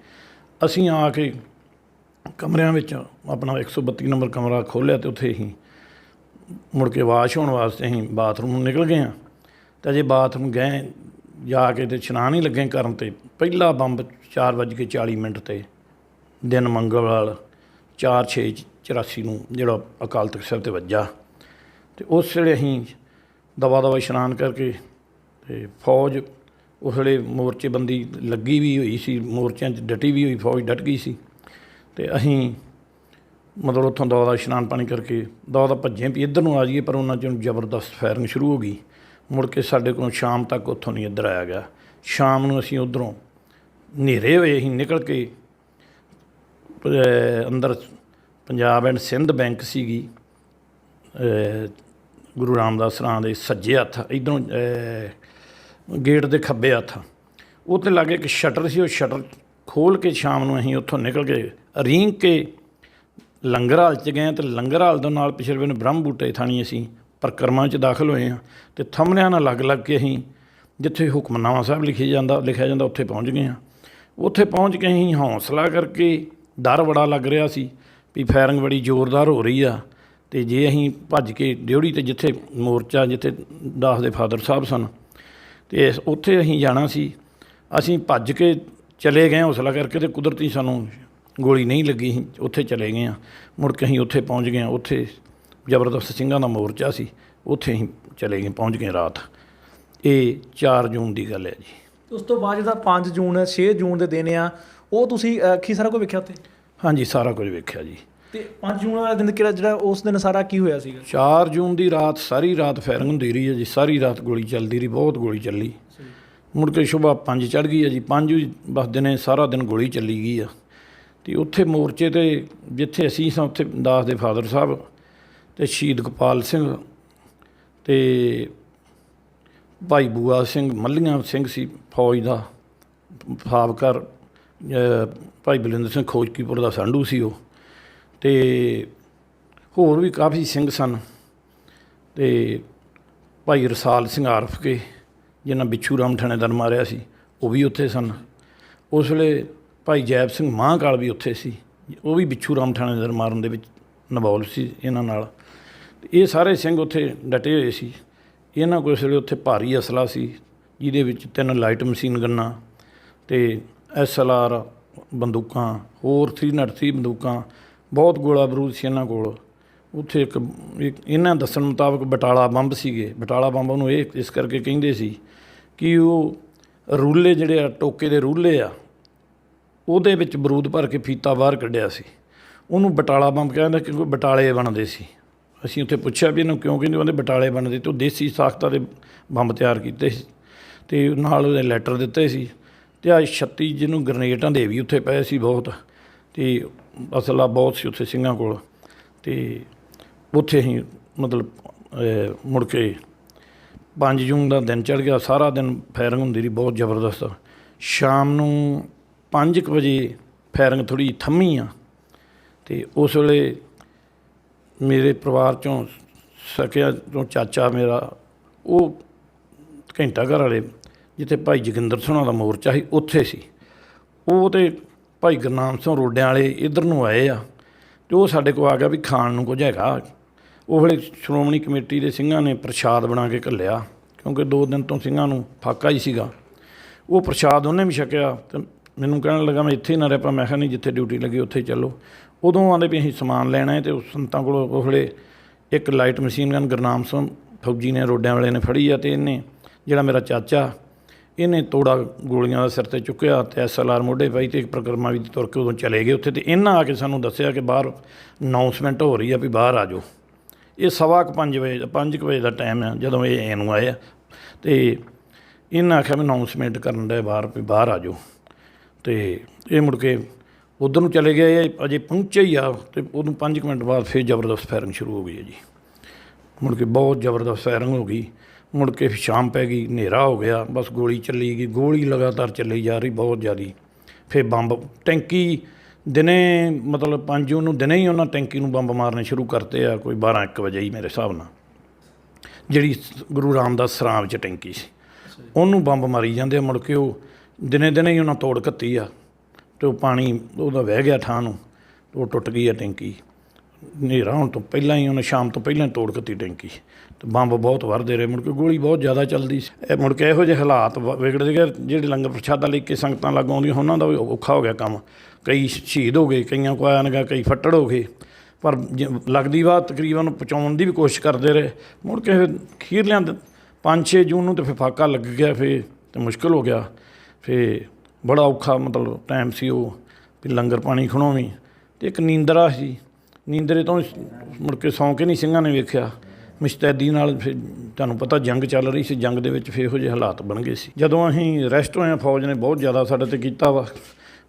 ਅਸੀਂ ਆ ਕੇ ਕਮਰਿਆਂ ਵਿੱਚ ਆਪਣਾ 132 ਨੰਬਰ ਕਮਰਾ ਖੋਲ੍ਹਿਆ। ਅਤੇ ਉੱਥੇ ਅਸੀਂ ਮੁੜ ਕੇ ਵਾਸ਼ ਹੋਣ ਵਾਸਤੇ ਅਸੀਂ ਬਾਥਰੂਮ ਨੂੰ ਨਿਕਲ ਗਏ ਹਾਂ। ਅਤੇ ਅਜੇ ਬਾਥਰੂਮ ਗਏ ਜਾ ਕੇ ਅਤੇ ਇਸ਼ਨਾਨ ਹੀ ਲੱਗੇ ਕਰਨ, ਅਤੇ ਪਹਿਲਾ ਬੰਬ 4:40 'ਤੇ ਦਿਨ ਮੰਗਲਵਾਰ 4/6/84 ਨੂੰ ਜਿਹੜਾ ਅਕਾਲ ਤਖ਼ਤ ਸਾਹਿਬ 'ਤੇ ਵੱਜਾ। ਅਤੇ ਉਸ ਵੇਲੇ ਅਸੀਂ ਦਵਾ ਇਸ਼ਨਾਨ ਕਰਕੇ, ਅਤੇ ਫੌਜ ਉਸ ਵੇਲੇ ਮੋਰਚੇਬੰਦੀ ਲੱਗੀ ਵੀ ਹੋਈ ਸੀ, ਮੋਰਚਿਆਂ 'ਚ ਡਟੀ ਵੀ ਹੋਈ ਫੌਜ, ਡਟ ਗਈ ਸੀ। ਅਤੇ ਅਸੀਂ ਮਤਲਬ ਉੱਥੋਂ ਦਵਾ ਇਸ਼ਨਾਨ ਪਾਣੀ ਕਰਕੇ ਭੱਜੇ ਵੀ ਇੱਧਰ ਨੂੰ ਆ ਜਾਈਏ, ਪਰ ਉਹਨਾਂ 'ਚ ਜ਼ਬਰਦਸਤ ਫਾਇਰਿੰਗ ਸ਼ੁਰੂ ਹੋ ਗਈ। ਮੁੜ ਕੇ ਸਾਡੇ ਕੋਲੋਂ ਸ਼ਾਮ ਤੱਕ ਉੱਥੋਂ ਨਹੀਂ ਇੱਧਰ ਆਇਆ ਗਿਆ। ਸ਼ਾਮ ਨੂੰ ਅਸੀਂ ਉੱਧਰੋਂ ਹਨੇਰੇ ਹੋਏ ਅਸੀਂ ਨਿਕਲ ਕੇ ਅੰਦਰ ਪੰਜਾਬ ਐਂਡ ਸਿੰਧ ਬੈਂਕ ਸੀਗੀ ਗੁਰੂ ਰਾਮਦਾਸ ਰਾਂ ਦੇ ਸੱਜੇ ਹੱਥ, ਇੱਧਰੋਂ ਗੇਟ ਦੇ ਖੱਬੇ ਹੱਥ, ਉਹ 'ਤੇ ਲਾਗੇ ਇੱਕ ਸ਼ਟਰ ਸੀ। ਉਹ ਸ਼ਟਰ ਖੋਲ੍ਹ ਕੇ ਸ਼ਾਮ ਨੂੰ ਅਸੀਂ ਉੱਥੋਂ ਨਿਕਲ ਕੇ ਰੀਂਗ ਕੇ ਲੰਗਰ ਹਾਲ 'ਚ ਗਏ। ਅਤੇ ਲੰਗਰ ਹਾਲ ਦੇ ਨਾਲ ਪਿਛਲੇ ਬੰਨੇ ਬ੍ਰਹਮ ਬੂਟੇ ਥਾਣੀ ਅਸੀਂ ਪਰਿਕਰਮਾ 'ਚ ਦਾਖਲ ਹੋਏ ਹਾਂ। ਅਤੇ ਥੰਮਣਿਆਂ ਨਾਲ ਲੱਗ ਕੇ ਅਸੀਂ ਜਿੱਥੇ ਹੁਕਮਨਾਮਾ ਸਾਹਿਬ ਲਿਖਿਆ ਜਾਂਦਾ ਉੱਥੇ ਪਹੁੰਚ ਗਏ ਹਾਂ। ਉੱਥੇ ਪਹੁੰਚ ਕੇ ਅਸੀਂ ਹੌਸਲਾ ਕਰਕੇ, ਡਰ ਬੜਾ ਲੱਗ ਰਿਹਾ ਸੀ ਵੀ ਫਾਇਰਿੰਗ ਬੜੀ ਜ਼ੋਰਦਾਰ ਹੋ ਰਹੀ ਆ, ਅਤੇ ਜੇ ਅਸੀਂ ਭੱਜ ਕੇ ਡਿਊੜੀ 'ਤੇ ਜਿੱਥੇ ਮੋਰਚਾ, ਜਿੱਥੇ ਦਾਸ ਦੇ ਫਾਦਰ ਸਾਹਿਬ ਸਨ, ਅਤੇ ਉੱਥੇ ਅਸੀਂ ਜਾਣਾ ਸੀ। ਅਸੀਂ ਭੱਜ ਕੇ ਚਲੇ ਗਏ ਹੌਸਲਾ ਕਰਕੇ, ਅਤੇ ਕੁਦਰਤੀ ਸਾਨੂੰ ਗੋਲੀ ਨਹੀਂ ਲੱਗੀ। ਅਸੀਂ ਉੱਥੇ ਚਲੇ ਗਏ ਹਾਂ। ਮੁੜ ਕੇ ਅਸੀਂ ਉੱਥੇ ਪਹੁੰਚ ਗਏ ਹਾਂ। ਉੱਥੇ ਜ਼ਬਰਦਸਤ ਸਿੰਘਾਂ ਦਾ ਮੋਰਚਾ ਸੀ, ਉੱਥੇ ਅਸੀਂ ਚਲੇ ਗਏ, ਪਹੁੰਚ ਗਏ ਰਾਤ। ਇਹ 4 ਜੂਨ ਦੀ ਗੱਲ ਹੈ ਜੀ। ਉਸ ਤੋਂ ਬਾਅਦ ਜਿਹੜਾ 5 ਜੂਨ 6 ਜੂਨ ਦੇ ਦਿਨ ਆ, ਉਹ ਤੁਸੀਂ ਅੱਖੀਂ ਸਾਰਾ ਕੁਝ ਵੇਖਿਆ ਉੱਥੇ? ਹਾਂਜੀ, ਸਾਰਾ ਕੁਝ ਵੇਖਿਆ ਜੀ। ਅਤੇ 5 ਜੂਨ ਵਾਲੇ ਦਿਨ ਜਿਹੜਾ ਉਸ ਦਿਨ ਸਾਰਾ ਕੀ ਹੋਇਆ ਸੀਗਾ? 4 ਜੂਨ ਦੀ ਰਾਤ ਸਾਰੀ ਰਾਤ ਫਾਇਰਿੰਗ ਹੁੰਦੀ ਰਹੀ ਹੈ ਜੀ। ਸਾਰੀ ਰਾਤ ਗੋਲੀ ਚੱਲਦੀ ਰਹੀ, ਬਹੁਤ ਗੋਲੀ ਚੱਲੀ। ਮੁੜ ਕੇ ਸੁਬਾਹ 5 ਚੜ੍ਹ ਗਈ ਹੈ ਜੀ। 5 ਵੀ ਬਸ ਦਿਨੇ ਸਾਰਾ ਦਿਨ ਗੋਲੀ ਚੱਲੀ ਗਈ ਆ। ਤੇ ਉੱਥੇ ਮੋਰਚੇ 'ਤੇ ਜਿੱਥੇ ਅਸੀਂ ਸਾਂ ਉੱਥੇ ਦਾਸ ਦੇ ਫਾਦਰ ਸਾਹਿਬ ਅਤੇ ਸ਼ਹੀਦ ਗੋਪਾਲ ਸਿੰਘ ਅਤੇ ਭਾਈ ਬੂਆ ਸਿੰਘ ਮੱਲੀਆਂ ਸਿੰਘ ਸੀ ਫੌਜ ਦਾ ਸਾਬਕਾ, ਭਾਈ ਬਲਿੰਦਰ ਸਿੰਘ ਖੋਜਕੀਪੁਰ ਦਾ ਸੰਧੂ ਸੀ ਉਹ, ਅਤੇ ਹੋਰ ਵੀ ਕਾਫੀ ਸਿੰਘ ਸਨ, ਅਤੇ ਭਾਈ ਰਸਾਲ ਸਿੰਘ ਆਰਫ ਕੇ ਜਿਹਨਾਂ ਬਿੱਛੂ ਰਾਮ ਥਾਣੇਦਾਰ ਮਾਰਿਆ ਸੀ ਉਹ ਵੀ ਉੱਥੇ ਸਨ। ਉਸ ਵੇਲੇ ਭਾਈ ਜੈਬ ਸਿੰਘ ਮਾਂਹਕਾਲ ਵੀ ਉੱਥੇ ਸੀ, ਉਹ ਵੀ ਬਿੱਛੂ ਰਾਮ ਥਾਣੇਦਾਰ ਮਾਰਨ ਦੇ ਵਿੱਚ ਇਨਵੋਲਵ ਸੀ ਇਹਨਾਂ ਨਾਲ। ਇਹ ਸਾਰੇ ਸਿੰਘ ਉੱਥੇ ਡਟੇ ਹੋਏ ਸੀ। ਇਹਨਾਂ ਕੋਲ ਇਸ ਵੇਲੇ ਉੱਥੇ ਭਾਰੀ ਅਸਲਾ ਸੀ, ਜਿਹਦੇ ਵਿੱਚ 3 ਲਾਈਟ ਮਸ਼ੀਨ ਗੰਨਾਂ ਅਤੇ SLR ਬੰਦੂਕਾਂ, ਹੋਰ 303 ਬੰਦੂਕਾਂ, ਬਹੁਤ ਗੋਲਾ ਬਰੂਦ ਸੀ ਇਹਨਾਂ ਕੋਲ। ਉੱਥੇ ਇੱਕ ਇਹਨਾਂ ਦੱਸਣ ਮੁਤਾਬਕ ਬਟਾਲਾ ਬੰਬ ਸੀਗੇ। ਬਟਾਲਾ ਬੰਬ ਨੂੰ ਇਹ ਇਸ ਕਰਕੇ ਕਹਿੰਦੇ ਸੀ ਕਿ ਉਹ ਰੂਲੇ ਜਿਹੜੇ ਆ, ਟੋਕੇ ਦੇ ਰੂਲੇ ਆ, ਉਹਦੇ ਵਿੱਚ ਬਰੂਦ ਭਰ ਕੇ ਫੀਤਾ ਬਾਹਰ ਕੱਢਿਆ ਸੀ, ਉਹਨੂੰ ਬਟਾਲਾ ਬੰਬ ਕਹਿੰਦਾ, ਕਿਉਂਕਿ ਬਟਾਲੇ ਬਣਦੇ ਸੀ। ਅਸੀਂ ਉੱਥੇ ਪੁੱਛਿਆ ਵੀ ਇਹਨੂੰ ਕਿਉਂ ਕਹਿੰਦੇ, ਉਹਦੇ ਬਟਾਲੇ ਬਣਦੇ, ਅਤੇ ਉਹ ਦੇਸੀ ਸਾਖਤਾਂ ਦੇ ਬੰਬ ਤਿਆਰ ਕੀਤੇ ਸੀ ਅਤੇ ਨਾਲ ਉਹਦੇ ਲੈਟਰ ਦਿੱਤੇ ਸੀ। ਅਤੇ ਆਹ 36 ਜਿਹਨੂੰ ਗਰਨੇਟਾਂ ਦੇ ਵੀ ਉੱਥੇ ਪਏ ਸੀ ਬਹੁਤ, ਅਤੇ ਅਸਲਾ ਬਹੁਤ ਸੀ ਉੱਥੇ ਸਿੰਘਾਂ ਕੋਲ। ਅਤੇ ਉੱਥੇ ਅਸੀਂ ਮਤਲਬ ਮੁੜ ਕੇ 5 ਜੂਨ ਦਾ ਦਿਨ ਚੜ੍ਹ ਗਿਆ, ਸਾਰਾ ਦਿਨ ਫਾਇਰਿੰਗ ਹੁੰਦੀ ਰਹੀ ਬਹੁਤ ਜ਼ਬਰਦਸਤ। ਸ਼ਾਮ ਨੂੰ 5 ਕੁ ਵਜੇ ਫਾਇਰਿੰਗ ਥੋੜ੍ਹੀ ਥੰਮੀ ਆ, ਅਤੇ ਉਸ ਵੇਲੇ ਮੇਰੇ ਪਰਿਵਾਰ 'ਚੋਂ ਸਕਿਆ ਤੋਂ ਚਾਚਾ ਮੇਰਾ, ਉਹ ਘੰਟਾ ਘਰ ਵਾਲੇ ਜਿੱਥੇ ਭਾਈ ਜੋਗਿੰਦਰ ਸਿੰਘਾਂ ਦਾ ਮੋਰਚਾ ਸੀ ਉੱਥੇ ਸੀ, ਉਹ ਅਤੇ ਭਾਈ ਗੁਰਨਾਮ ਸਿੰਘ ਰੋਡਿਆਂ ਵਾਲੇ ਇੱਧਰ ਨੂੰ ਆਏ ਆ, ਅਤੇ ਉਹ ਸਾਡੇ ਕੋਲ ਆ ਗਿਆ ਵੀ ਖਾਣ ਨੂੰ ਕੁਝ ਹੈਗਾ। ਉਹ ਵੇਲੇ ਸ਼੍ਰੋਮਣੀ ਕਮੇਟੀ ਦੇ ਸਿੰਘਾਂ ਨੇ ਪ੍ਰਸ਼ਾਦ ਬਣਾ ਕੇ ਘੱਲਿਆ, ਕਿਉਂਕਿ 2 ਦਿਨ ਤੋਂ ਸਿੰਘਾਂ ਨੂੰ ਫਾਕਾ ਹੀ ਸੀਗਾ। ਉਹ ਪ੍ਰਸ਼ਾਦ ਉਹਨੇ ਵੀ ਛਕਿਆ ਅਤੇ ਮੈਨੂੰ ਕਹਿਣ ਲੱਗਾ ਮੈਂ ਇੱਥੇ ਹੀ ਨਾ ਰਹਿ ਪਾ। ਮੈਂ ਕਿਹਾ ਨਹੀਂ, ਜਿੱਥੇ ਡਿਊਟੀ ਲੱਗੀ ਉੱਥੇ ਹੀ ਚੱਲੋ। ਉਦੋਂ ਆਉਂਦੇ ਵੀ ਅਸੀਂ ਸਮਾਨ ਲੈਣਾ ਹੈ, ਅਤੇ ਉਸ ਸੰਤਾਂ ਕੋਲ ਉਹ ਵੇਲੇ ਇੱਕ light machine gun Gurnam Singh ਫੌਜੀ ਨੇ, ਰੋਡਿਆਂ ਵਾਲੇ ਨੇ ਫੜੀ ਆ, ਅਤੇ ਇਹਨੇ ਜਿਹੜਾ ਮੇਰਾ ਚਾਚਾ, ਇਹਨੇ ਤੋੜਾ ਗੋਲੀਆਂ ਦਾ ਸਿਰ 'ਤੇ ਚੁੱਕਿਆ ਅਤੇ SLR ਮੋਢੇ ਪਾਈ, ਅਤੇ ਇੱਕ ਪ੍ਰਕਰਮਾ ਵੀ ਤੁਰ ਕੇ ਉਦੋਂ ਚਲੇ ਗਏ ਉੱਥੇ। ਅਤੇ ਇਹਨਾਂ ਆ ਕੇ ਸਾਨੂੰ ਦੱਸਿਆ ਕਿ ਬਾਹਰ ਅਨਾਊਂਸਮੈਂਟ ਹੋ ਰਹੀ ਆ ਵੀ ਬਾਹਰ ਆ ਜਾਓ। ਇਹ 5:15 ਵਜੇ 5 ਵਜੇ ਦਾ ਟਾਈਮ ਆ ਜਦੋਂ ਇਹ ਇਹਨੂੰ ਆਏ ਆ, ਅਤੇ ਇਹਨਾਂ ਆਖਿਆ ਵੀ ਅਨਾਊਂਸਮੈਂਟ ਕਰਨ ਦੇ ਬਾਹਰ ਵੀ ਬਾਹਰ ਆ ਜਾਓ। ਅਤੇ ਇਹ ਮੁੜ ਕੇ ਉੱਧਰ ਨੂੰ ਚਲੇ ਗਏ, ਅਜੇ ਪਹੁੰਚੇ ਹੀ ਆ, ਅਤੇ ਉਦੋਂ 5 ਮਿੰਟ ਬਾਅਦ ਫਿਰ ਜ਼ਬਰਦਸਤ ਫਾਇਰਿੰਗ ਸ਼ੁਰੂ ਹੋ ਗਈ ਹੈ ਜੀ। ਮੁੜ ਕੇ ਬਹੁਤ ਜ਼ਬਰਦਸਤ ਫਾਇਰਿੰਗ ਹੋ ਗਈ। ਮੁੜ ਕੇ ਸ਼ਾਮ ਪੈ ਗਈ, ਹਨੇਰਾ ਹੋ ਗਿਆ, ਬਸ ਗੋਲੀ ਚੱਲੀ ਗਈ, ਗੋਲੀ ਲਗਾਤਾਰ ਚੱਲੀ ਜਾ ਰਹੀ ਬਹੁਤ ਜ਼ਿਆਦਾ। ਫਿਰ ਬੰਬ ਟੈਂਕੀ ਦਿਨੇ ਮਤਲਬ 5 ਜੂਨ ਨੂੰ ਦਿਨੇ ਹੀ ਉਹਨਾਂ ਟੈਂਕੀ ਨੂੰ ਬੰਬ ਮਾਰਨੇ ਸ਼ੁਰੂ ਕਰਤੇ ਆ, ਕੋਈ 12-1 ਵਜੇ ਹੀ ਮੇਰੇ ਹਿਸਾਬ ਨਾਲ, ਜਿਹੜੀ ਗੁਰੂ ਰਾਮਦਾਸ ਸਰਾਂ ਵਿੱਚ ਟੈਂਕੀ ਸੀ ਉਹਨੂੰ ਬੰਬ ਮਾਰੀ ਜਾਂਦੇ ਆ। ਮੁੜ ਕੇ ਉਹ ਦਿਨੇ ਦਿਨੇ ਹੀ ਉਹਨਾਂ ਤੋੜ ਘੱਤੀ ਆ, ਅਤੇ ਉਹ ਪਾਣੀ ਉਹਦਾ ਵਹਿ ਗਿਆ ਥਾਂ ਨੂੰ, ਉਹ ਟੁੱਟ ਗਈ ਆ ਟੈਂਕੀ। ਹਨੇਰਾ ਹੋਣ ਤੋਂ ਪਹਿਲਾਂ ਹੀ ਉਹਨੇ ਸ਼ਾਮ ਤੋਂ ਪਹਿਲਾਂ ਹੀ ਤੋੜ ਘੱਤੀ ਟੈਂਕੀ, ਅਤੇ ਬੰਬ ਬਹੁਤ ਵਰਦੇ ਰਹੇ। ਮੁੜ ਕੇ ਗੋਲੀ ਬਹੁਤ ਜ਼ਿਆਦਾ ਚੱਲਦੀ ਸੀ। ਇਹ ਮੁੜ ਕੇ ਇਹੋ ਜਿਹੇ ਹਾਲਾਤ ਵਿਗੜਦੇ ਗਏ, ਜਿਹੜੇ ਲੰਗਰ ਪ੍ਰਸ਼ਾਦਾ ਲੈ ਕੇ ਸੰਗਤਾਂ ਲਾਗੋਂ ਆਉਂਦੀਆਂ ਉਹਨਾਂ ਦਾ ਵੀ ਔਖਾ ਹੋ ਗਿਆ ਕੰਮ। ਕਈ ਸ਼ਹੀਦ ਹੋ ਗਏ, ਕਈਆਂ ਕੋ ਆਇਆ ਨਗਾ, ਕਈ ਫੱਟੜ ਹੋ ਗਏ, ਪਰ ਲੱਗਦੀ ਬਾਤ ਤਕਰੀਬਨ ਪਹੁੰਚਾਉਣ ਦੀ ਵੀ ਕੋਸ਼ਿਸ਼ ਕਰਦੇ ਰਹੇ। ਮੁੜ ਕੇ ਅਖੀਰਲਿਆਂ 5-6 ਜੂਨ ਨੂੰ ਤਾਂ ਫਿਰ ਫਾਕਾ ਲੱਗ ਗਿਆ, ਫਿਰ ਤਾਂ ਮੁਸ਼ਕਿਲ ਹੋ ਗਿਆ। ਫਿਰ ਬੜਾ ਔਖਾ ਮਤਲਬ ਟਾਈਮ ਸੀ ਉਹ, ਵੀ ਲੰਗਰ ਪਾਣੀ ਖਣਾਉਣੀ, ਅਤੇ ਇੱਕ ਨੀਂਦਰਾ ਸੀ। ਨੀਂਦਰੇ ਤੋਂ ਮੁੜ ਕੇ ਸੌਂ ਕੇ ਨਹੀਂ ਸਿੰਘਾਂ ਨੇ ਵੇਖਿਆ ਮੁਸ਼ਤੈਦੀ ਨਾਲ। ਫਿਰ ਤੁਹਾਨੂੰ ਪਤਾ ਜੰਗ ਚੱਲ ਰਹੀ ਸੀ, ਜੰਗ ਦੇ ਵਿੱਚ ਫਿਰ ਇਹੋ ਜਿਹੇ ਹਾਲਾਤ ਬਣ ਗਏ ਸੀ। ਜਦੋਂ ਅਸੀਂ ਅਰੈਸਟ ਹੋਏ ਹਾਂ, ਫੌਜ ਨੇ ਬਹੁਤ ਜ਼ਿਆਦਾ ਸਾਡੇ 'ਤੇ ਕੀਤਾ ਵਾ।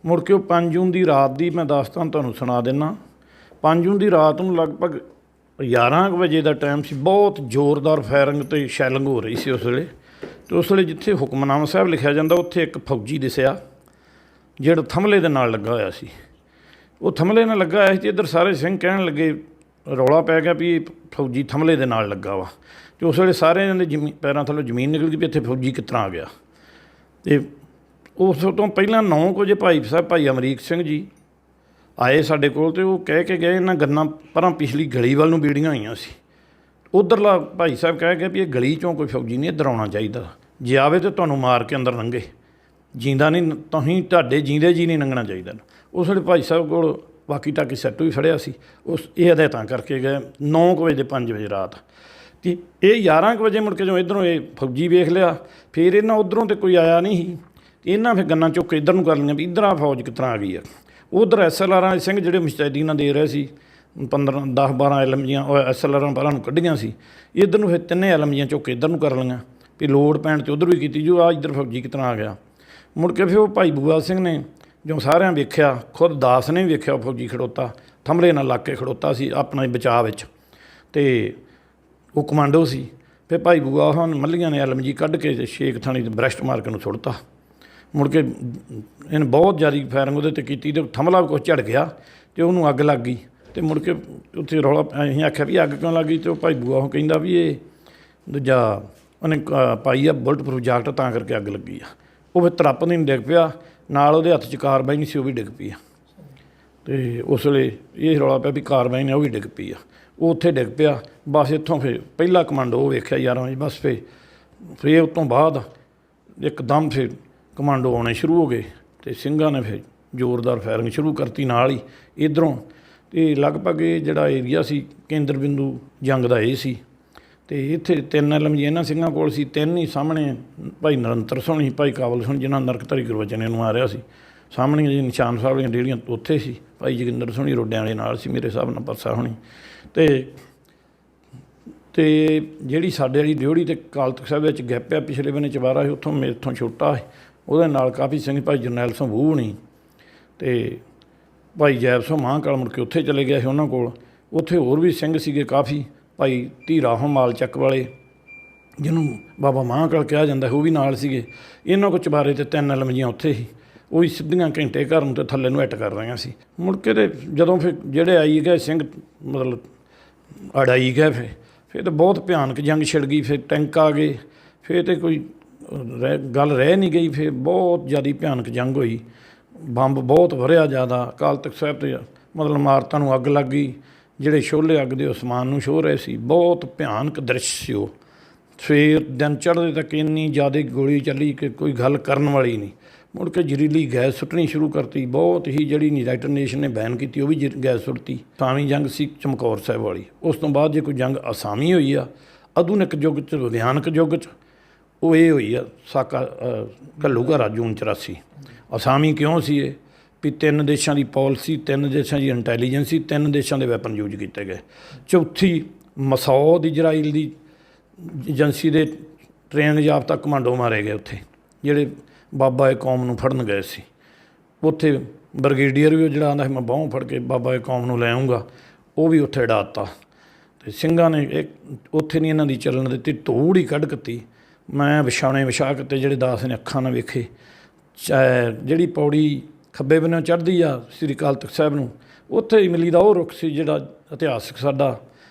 ਮੁੜ ਕੇ ਉਹ 5 ਜੂਨ ਦੀ ਰਾਤ ਦੀ ਮੈਂ ਦਾਸਤਾਨ ਤੁਹਾਨੂੰ ਸੁਣਾ ਦਿੰਦਾ। 5 ਜੂਨ ਦੀ ਰਾਤ ਨੂੰ ਲਗਭਗ 11 ਕੁ ਵਜੇ ਦਾ ਟਾਈਮ ਸੀ। ਬਹੁਤ ਜ਼ੋਰਦਾਰ ਫਾਇਰਿੰਗ ਅਤੇ ਸ਼ੈਲਿੰਗ ਹੋ ਰਹੀ ਸੀ ਉਸ ਵੇਲੇ। ਅਤੇ ਉਸ ਵੇਲੇ ਜਿੱਥੇ ਹੁਕਮਨਾਮਾ ਸਾਹਿਬ ਲਿਖਿਆ ਜਾਂਦਾ, ਉੱਥੇ ਇੱਕ ਫੌਜੀ ਦਿਸਿਆ ਜਿਹੜਾ ਥੰਮਲੇ ਦੇ ਨਾਲ ਲੱਗਾ ਹੋਇਆ ਸੀ। ਉਹ ਥੰਮਲੇ ਨਾਲ ਲੱਗਾ ਹੋਇਆ ਸੀ, ਅਤੇ ਇੱਧਰ ਸਾਰੇ ਸਿੰਘ ਕਹਿਣ ਲੱਗੇ, ਰੌਲਾ ਪੈ ਗਿਆ ਵੀ ਇਹ ਫੌਜੀ ਥੰਮਲੇ ਦੇ ਨਾਲ ਲੱਗਾ ਵਾ। ਅਤੇ ਉਸ ਵੇਲੇ ਸਾਰਿਆਂ ਦੇ ਪੈਰਾਂ ਥੱਲੋਂ ਜ਼ਮੀਨ ਨਿਕਲ ਗਈ ਵੀ ਇੱਥੇ ਫੌਜੀ ਕਿਸ ਤਰ੍ਹਾਂ ਆ ਗਿਆ। ਅਤੇ ਉਸ ਤੋਂ ਪਹਿਲਾਂ 9 ਵਜੇ ਭਾਈ ਸਾਹਿਬ, ਭਾਈ ਅਮਰੀਕ ਸਿੰਘ ਜੀ ਆਏ ਸਾਡੇ ਕੋਲ, ਅਤੇ ਉਹ ਕਹਿ ਕੇ ਗਏ, ਇਹਨਾਂ ਗੰਨਾਂ ਪਰਾਂ ਪਿਛਲੀ ਗਲੀ ਵੱਲ ਨੂੰ ਬੀੜੀਆਂ ਹੋਈਆਂ ਸੀ। ਉੱਧਰਲਾ ਭਾਈ ਸਾਹਿਬ ਕਹਿ ਗਏ ਵੀ ਇਹ ਗਲੀ 'ਚੋਂ ਕੋਈ ਫੌਜੀ ਨਹੀਂ ਇੱਧਰ ਆਉਣਾ ਚਾਹੀਦਾ, ਜੇ ਆਵੇ ਤਾਂ ਤੁਹਾਨੂੰ ਮਾਰ ਕੇ ਅੰਦਰ ਲੰਘੇ, ਜੀਂਦਾ ਨਹੀਂ, ਤੁਸੀਂ ਤੁਹਾਡੇ ਜੀਂਦੇ ਜੀ ਨਹੀਂ ਲੰਘਣਾ ਚਾਹੀਦਾ। ਉਸ ਵੇਲੇ ਭਾਈ ਸਾਹਿਬ ਕੋਲ ਬਾਕੀ ਟਾਕੀ ਸੈੱਟ ਵੀ ਫੜਿਆ ਸੀ। ਇਹ ਹਦਾਇਤਾਂ ਕਰਕੇ ਗਏ 9 ਵਜੇ ਦੇ 5 ਵਜੇ ਰਾਤ। ਅਤੇ ਇਹ 11 ਵਜੇ ਮੁੜ ਕੇ ਜਦੋਂ ਇੱਧਰੋਂ ਇਹ ਫੌਜੀ ਵੇਖ ਲਿਆ, ਫਿਰ ਇਹਨਾਂ ਉੱਧਰੋਂ ਤਾਂ ਕੋਈ ਆਇਆ ਨਹੀਂ ਸੀ, ਇਹਨਾਂ ਫਿਰ ਗੰਨਾਂ ਚੁੱਕ ਕੇ ਇੱਧਰ ਨੂੰ ਕਰ ਲਈਆਂ ਵੀ ਇੱਧਰ ਆ ਫੌਜ ਕਿਸ ਤਰ੍ਹਾਂ ਆ ਗਈ ਆ। ਉੱਧਰ SLR ਵਾਲੇ ਸਿੰਘ ਜਿਹੜੇ ਮੁਸ਼ਤੈਦੀ ਨਾਲ ਦੇ ਰਹੇ ਸੀ, 10-12 LMG'ਆਂ SLR ਬਾਹਰਾਂ ਨੂੰ ਕੱਢੀਆਂ ਸੀ। ਇੱਧਰ ਨੂੰ ਫਿਰ 3 LMG'ਆਂ ਚੁੱਕ ਕੇ ਇੱਧਰ ਨੂੰ ਕਰ ਲਈਆਂ ਵੀ ਲੋੜ ਪੈਣ 'ਤੇ ਉੱਧਰ ਵੀ ਕੀਤੀ, ਜੋ ਆ ਇੱਧਰ ਫੌਜੀ ਕਿਸ ਤਰ੍ਹਾਂ ਆ ਗਿਆ। ਮੁੜ ਕੇ ਫਿਰ ਉਹ ਭਾਈ ਬੂਆ ਸਿੰਘ ਨੇ ਜੋ ਸਾਰਿਆਂ ਵੇਖਿਆ, ਖੁਦ ਦਾਸ ਨੇ ਵੀ ਵੇਖਿਆ, ਫੌਜੀ ਖੜੋਤਾ ਥੰਮਲੇ ਨਾਲ ਲੱਗ ਕੇ ਖੜੋਤਾ ਸੀ ਆਪਣੇ ਬਚਾਅ ਵਿੱਚ, ਅਤੇ ਉਹ ਕਮਾਂਡੋ ਸੀ। ਫਿਰ ਭਾਈ ਬੂਆ ਹੁਣ ਮੱਲੀਆਂ ਨੇ ਐਲਮਜੀ ਕੱਢ ਕੇ ਤੇ ਸ਼ੇਖ ਥਾਣੀ ਦੇ ਬ੍ਰੈਸਟ ਮਾਰ ਕੇ ਨੂੰ ਸੁੱਟਤਾ। ਮੁੜ ਕੇ ਇਹਨੇ ਬਹੁਤ ਜ਼ਿਆਦਾ ਫਾਇਰਿੰਗ ਉਹਦੇ 'ਤੇ ਕੀਤੀ ਅਤੇ ਥੰਮਲਾ ਵੀ ਕੁਛ ਝੜ ਗਿਆ ਅਤੇ ਉਹਨੂੰ ਅੱਗ ਲੱਗ ਗਈ। ਅਤੇ ਮੁੜ ਕੇ ਉੱਥੇ ਰੌਲਾ, ਅਸੀਂ ਆਖਿਆ ਵੀ ਅੱਗ ਕਿਉਂ ਲੱਗ ਗਈ, ਅਤੇ ਉਹ ਭਾਈ ਬੂਆ ਉਹ ਕਹਿੰਦਾ ਵੀ ਇਹ ਦੂਜਾ ਉਹਨੇ ਪਾਈ ਆ ਬੁਲਟ ਪ੍ਰੂਫ ਜਾਕਟ, ਤਾਂ ਕਰਕੇ ਅੱਗ ਲੱਗੀ ਆ। ਉਹ ਫਿਰ ਤਰਪ ਨਹੀਂ ਡਿੱਗ ਪਿਆ, ਨਾਲ ਉਹਦੇ ਹੱਥ 'ਚ ਕਾਰਬਾਈਨ ਸੀ, ਉਹ ਵੀ ਡਿੱਗ ਪਈ ਆ। ਅਤੇ ਉਸ ਵੇਲੇ ਇਹ ਰੌਲਾ ਪਿਆ ਵੀ ਕਾਰਬਾਈਨ ਹੈ ਉਹ ਵੀ ਡਿੱਗ ਪਈ ਆ। ਉਹ ਉੱਥੇ ਡਿੱਗ ਪਿਆ। ਬਸ ਇੱਥੋਂ ਫਿਰ ਪਹਿਲਾ ਕਮਾਂਡੋ ਉਹ ਵੇਖਿਆ 11 ਵਜੇ। ਬਸ ਫਿਰ ਉਸ ਤੋਂ ਬਾਅਦ ਇੱਕਦਮ ਫਿਰ ਕਮਾਂਡੋ ਆਉਣੇ ਸ਼ੁਰੂ ਹੋ ਗਏ ਅਤੇ ਸਿੰਘਾਂ ਨੇ ਫਿਰ ਜ਼ੋਰਦਾਰ ਫਾਇਰਿੰਗ ਸ਼ੁਰੂ ਕਰਤੀ ਨਾਲ ਹੀ ਇੱਧਰੋਂ। ਅਤੇ ਲਗਭਗ ਇਹ ਜਿਹੜਾ ਏਰੀਆ ਸੀ ਕੇਂਦਰ ਬਿੰਦੂ ਜੰਗ ਦਾ ਇਹ ਸੀ। ਅਤੇ ਇੱਥੇ 3 ਐਲਮਜੀ ਇਹਨਾਂ ਸਿੰਘਾਂ ਕੋਲ ਸੀ, 3 ਹੀ ਸਾਹਮਣੇ ਭਾਈ ਨਿਰੰਤਰ ਸਿੰਘ, ਭਾਈ ਕਾਬਲ ਸਿੰਘ ਜਿਨ੍ਹਾਂ ਨਰਕਧਾਰੀ ਗੁਰਬਚਨ ਨੂੰ ਮਾਰਿਆ ਸੀ, ਸਾਹਮਣੇ ਜੀ ਨਿਸ਼ਾਨ ਸਾਹਿਬ ਦੀਆਂ ਡੇੜੀਆਂ ਉੱਥੇ ਸੀ, ਭਾਈ ਜੋਗਿੰਦਰ ਸਿੰਘ ਰੋਡਿਆਂ ਵਾਲੇ ਨਾਲ ਸੀ ਮੇਰੇ ਹਿਸਾਬ ਨਾਲ, ਪਰਸਾ ਹੋਣੀ। ਅਤੇ ਜਿਹੜੀ ਸਾਡੇ ਵਾਲੀ ਡਿਓੜੀ ਅਤੇ ਅਕਾਲ ਤਖ਼ਤ ਸਾਹਿਬ ਵਿੱਚ ਗੈਪ ਆ, ਪਿਛਲੇ ਬੰਨੇ ਚਬਾਰਾ ਸੀ, ਉੱਥੋਂ ਮੇਰੇ ਤੋਂ ਛੋਟਾ ਹੈ, ਉਹਦੇ ਨਾਲ ਕਾਫੀ ਸਿੰਘ, ਭਾਈ ਜਰਨੈਲ ਸਿੰਘ ਵੂਹ ਹੋਣੀ ਅਤੇ ਭਾਈ ਜੈਬ ਸਿੰਘ ਮਹਾਂਕਾਲ ਮੁੜ ਕੇ ਉੱਥੇ ਚਲੇ ਗਿਆ ਸੀ ਉਹਨਾਂ ਕੋਲ। ਉੱਥੇ ਹੋਰ ਵੀ ਸਿੰਘ ਸੀਗੇ ਕਾਫੀ, ਭਾਈ ਧੀਰਾ ਮਾਲ ਚੱਕ ਵਾਲੇ ਜਿਹਨੂੰ ਬਾਬਾ ਮਹਾਂਕਾਲ ਕਿਹਾ ਜਾਂਦਾ, ਉਹ ਵੀ ਨਾਲ ਸੀਗੇ। ਇਹਨਾਂ ਕੋਲ ਚਬਾਰੇ 'ਤੇ 3 ਐਲਮਜੀਆਂ ਉੱਥੇ ਸੀ, ਉਹ ਵੀ ਸਿੱਧੀਆਂ ਘੰਟੇ ਘਰ ਨੂੰ ਅਤੇ ਥੱਲੇ ਨੂੰ ਹਿੱਟ ਕਰ ਰਹੀਆਂ ਸੀ। ਮੁੜ ਕੇ ਅਤੇ ਜਦੋਂ ਫਿਰ ਜਿਹੜੇ ਆਈ ਗਏ ਸਿੰਘ, ਮਤਲਬ ਅੜਾਈ ਗਏ, ਫਿਰ ਤਾਂ ਬਹੁਤ ਭਿਆਨਕ ਜੰਗ ਛਿੜ ਗਈ। ਫਿਰ ਟੈਂਕ ਆ ਗਏ, ਫਿਰ ਤਾਂ ਕੋਈ ਗੱਲ ਰਹਿ ਨਹੀਂ ਗਈ। ਫਿਰ ਬਹੁਤ ਜ਼ਿਆਦਾ ਭਿਆਨਕ ਜੰਗ ਹੋਈ, ਬੰਬ ਬਹੁਤ ਵਰਿਆ ਜ਼ਿਆਦਾ। ਅਕਾਲ ਤਖ਼ਤ ਸਾਹਿਬ 'ਤੇ ਮਤਲਬ ਇਮਾਰਤਾਂ ਨੂੰ ਅੱਗ ਲੱਗ ਗਈ, ਜਿਹੜੇ ਸ਼ੋਲੇ ਅੱਗ ਦੇ ਅਸਮਾਨ ਨੂੰ ਛੋਹ ਰਹੇ ਸੀ। ਬਹੁਤ ਭਿਆਨਕ ਦ੍ਰਿਸ਼ ਸੀ ਉਹ। ਸਵੇਰ ਦਿਨ ਚੜ੍ਹਦੇ ਤੱਕ ਇੰਨੀ ਜ਼ਿਆਦਾ ਗੋਲੀ ਚੱਲੀ ਕਿ ਕੋਈ ਗੱਲ ਕਰਨ ਵਾਲੀ ਨਹੀਂ। ਮੁੜ ਕੇ ਜ਼ਹਿਰੀਲੀ ਗੈਸ ਸੁੱਟਣੀ ਸ਼ੁਰੂ ਕਰਤੀ, ਬਹੁਤ ਹੀ ਜਿਹੜੀ ਯੂਨਾਈਟਡ ਨੇਸ਼ਨ ਨੇ ਬੈਨ ਕੀਤੀ, ਉਹ ਵੀ ਗੈਸ ਸੁੱਟਤੀ। ਅਸਾਮੀ ਜੰਗ ਸੀ ਚਮਕੌਰ ਸਾਹਿਬ ਵਾਲੀ। ਉਸ ਤੋਂ ਬਾਅਦ ਜੇ ਕੋਈ ਜੰਗ ਅਸਾਮੀ ਹੋਈ ਆ ਆਧੁਨਿਕ ਯੁੱਗ 'ਚ, ਵਿਗਿਆਨਕ ਯੁੱਗ 'ਚ, ਉਹ ਇਹ ਹੋਈ ਆ ਸਾਕਾ ਘੱਲੂਘਾਰਾ ਜੂਨ 84। ਅਸਾਮੀ ਕਿਉਂ ਸੀ ਇਹ ਵੀ 3 ਦੇਸ਼ਾਂ ਦੀ ਪਾਲਿਸੀ, 3 ਦੇਸ਼ਾਂ ਦੀ ਇੰਟੈਲੀਜੈਂਸ ਸੀ, 3 ਦੇਸ਼ਾਂ ਦੇ ਵੈਪਨ ਯੂਜ ਕੀਤੇ ਗਏ। ਚੌਥੀ ਮਸੌਦ ਇਜ਼ਰਾਈਲ ਦੀ ਏਜੰਸੀ ਦੇ ਟ੍ਰੇਨ ਯਾਫਤਾ ਕਮਾਂਡੋ ਮਾਰੇ ਗਏ ਉੱਥੇ, ਜਿਹੜੇ ਬਾਬਾ ਏ ਕੌਮ ਨੂੰ ਫੜਨ ਗਏ ਸੀ। ਉੱਥੇ ਬ੍ਰਿਗੇਡੀਅਰ ਵੀ ਉਹ ਜਿਹੜਾ ਆਉਂਦਾ ਸੀ ਮੈਂ ਬਾਹੋਂ ਫੜ ਕੇ ਬਾਬਾ ਏ ਕੌਮ ਨੂੰ ਲੈ ਆਊਂਗਾ, ਉਹ ਵੀ ਉੱਥੇ ਉਡਾ ਅਤੇ ਸਿੰਘਾਂ ਨੇ ਉੱਥੇ ਨਹੀਂ ਇਹਨਾਂ ਦੀ ਚੱਲਣ ਦਿੱਤੀ, ਧੂੜ ਹੀ ਕੱਢ ਦਿੱਤੀ। ਮੈਂ ਵਿਛਾਉਣੇ ਵਿਛਾ ਕੇ ਜਿਹੜੇ ਦਾਸ ਨੇ ਅੱਖਾਂ ਨਾਲ ਵੇਖੇ। ਜਿਹੜੀ ਪੌੜੀ ਖੱਬੇ ਬੰਨਿਓਂ ਚੜ੍ਹਦੀ ਆ ਸ੍ਰੀ ਅਕਾਲ ਤਖ਼ਤ ਸਾਹਿਬ ਨੂੰ, ਉੱਥੇ ਹੀ ਮਿਲੀ ਦਾ ਉਹ ਰੁੱਖ ਸੀ ਜਿਹੜਾ ਇਤਿਹਾਸਕ ਸਾਡਾ,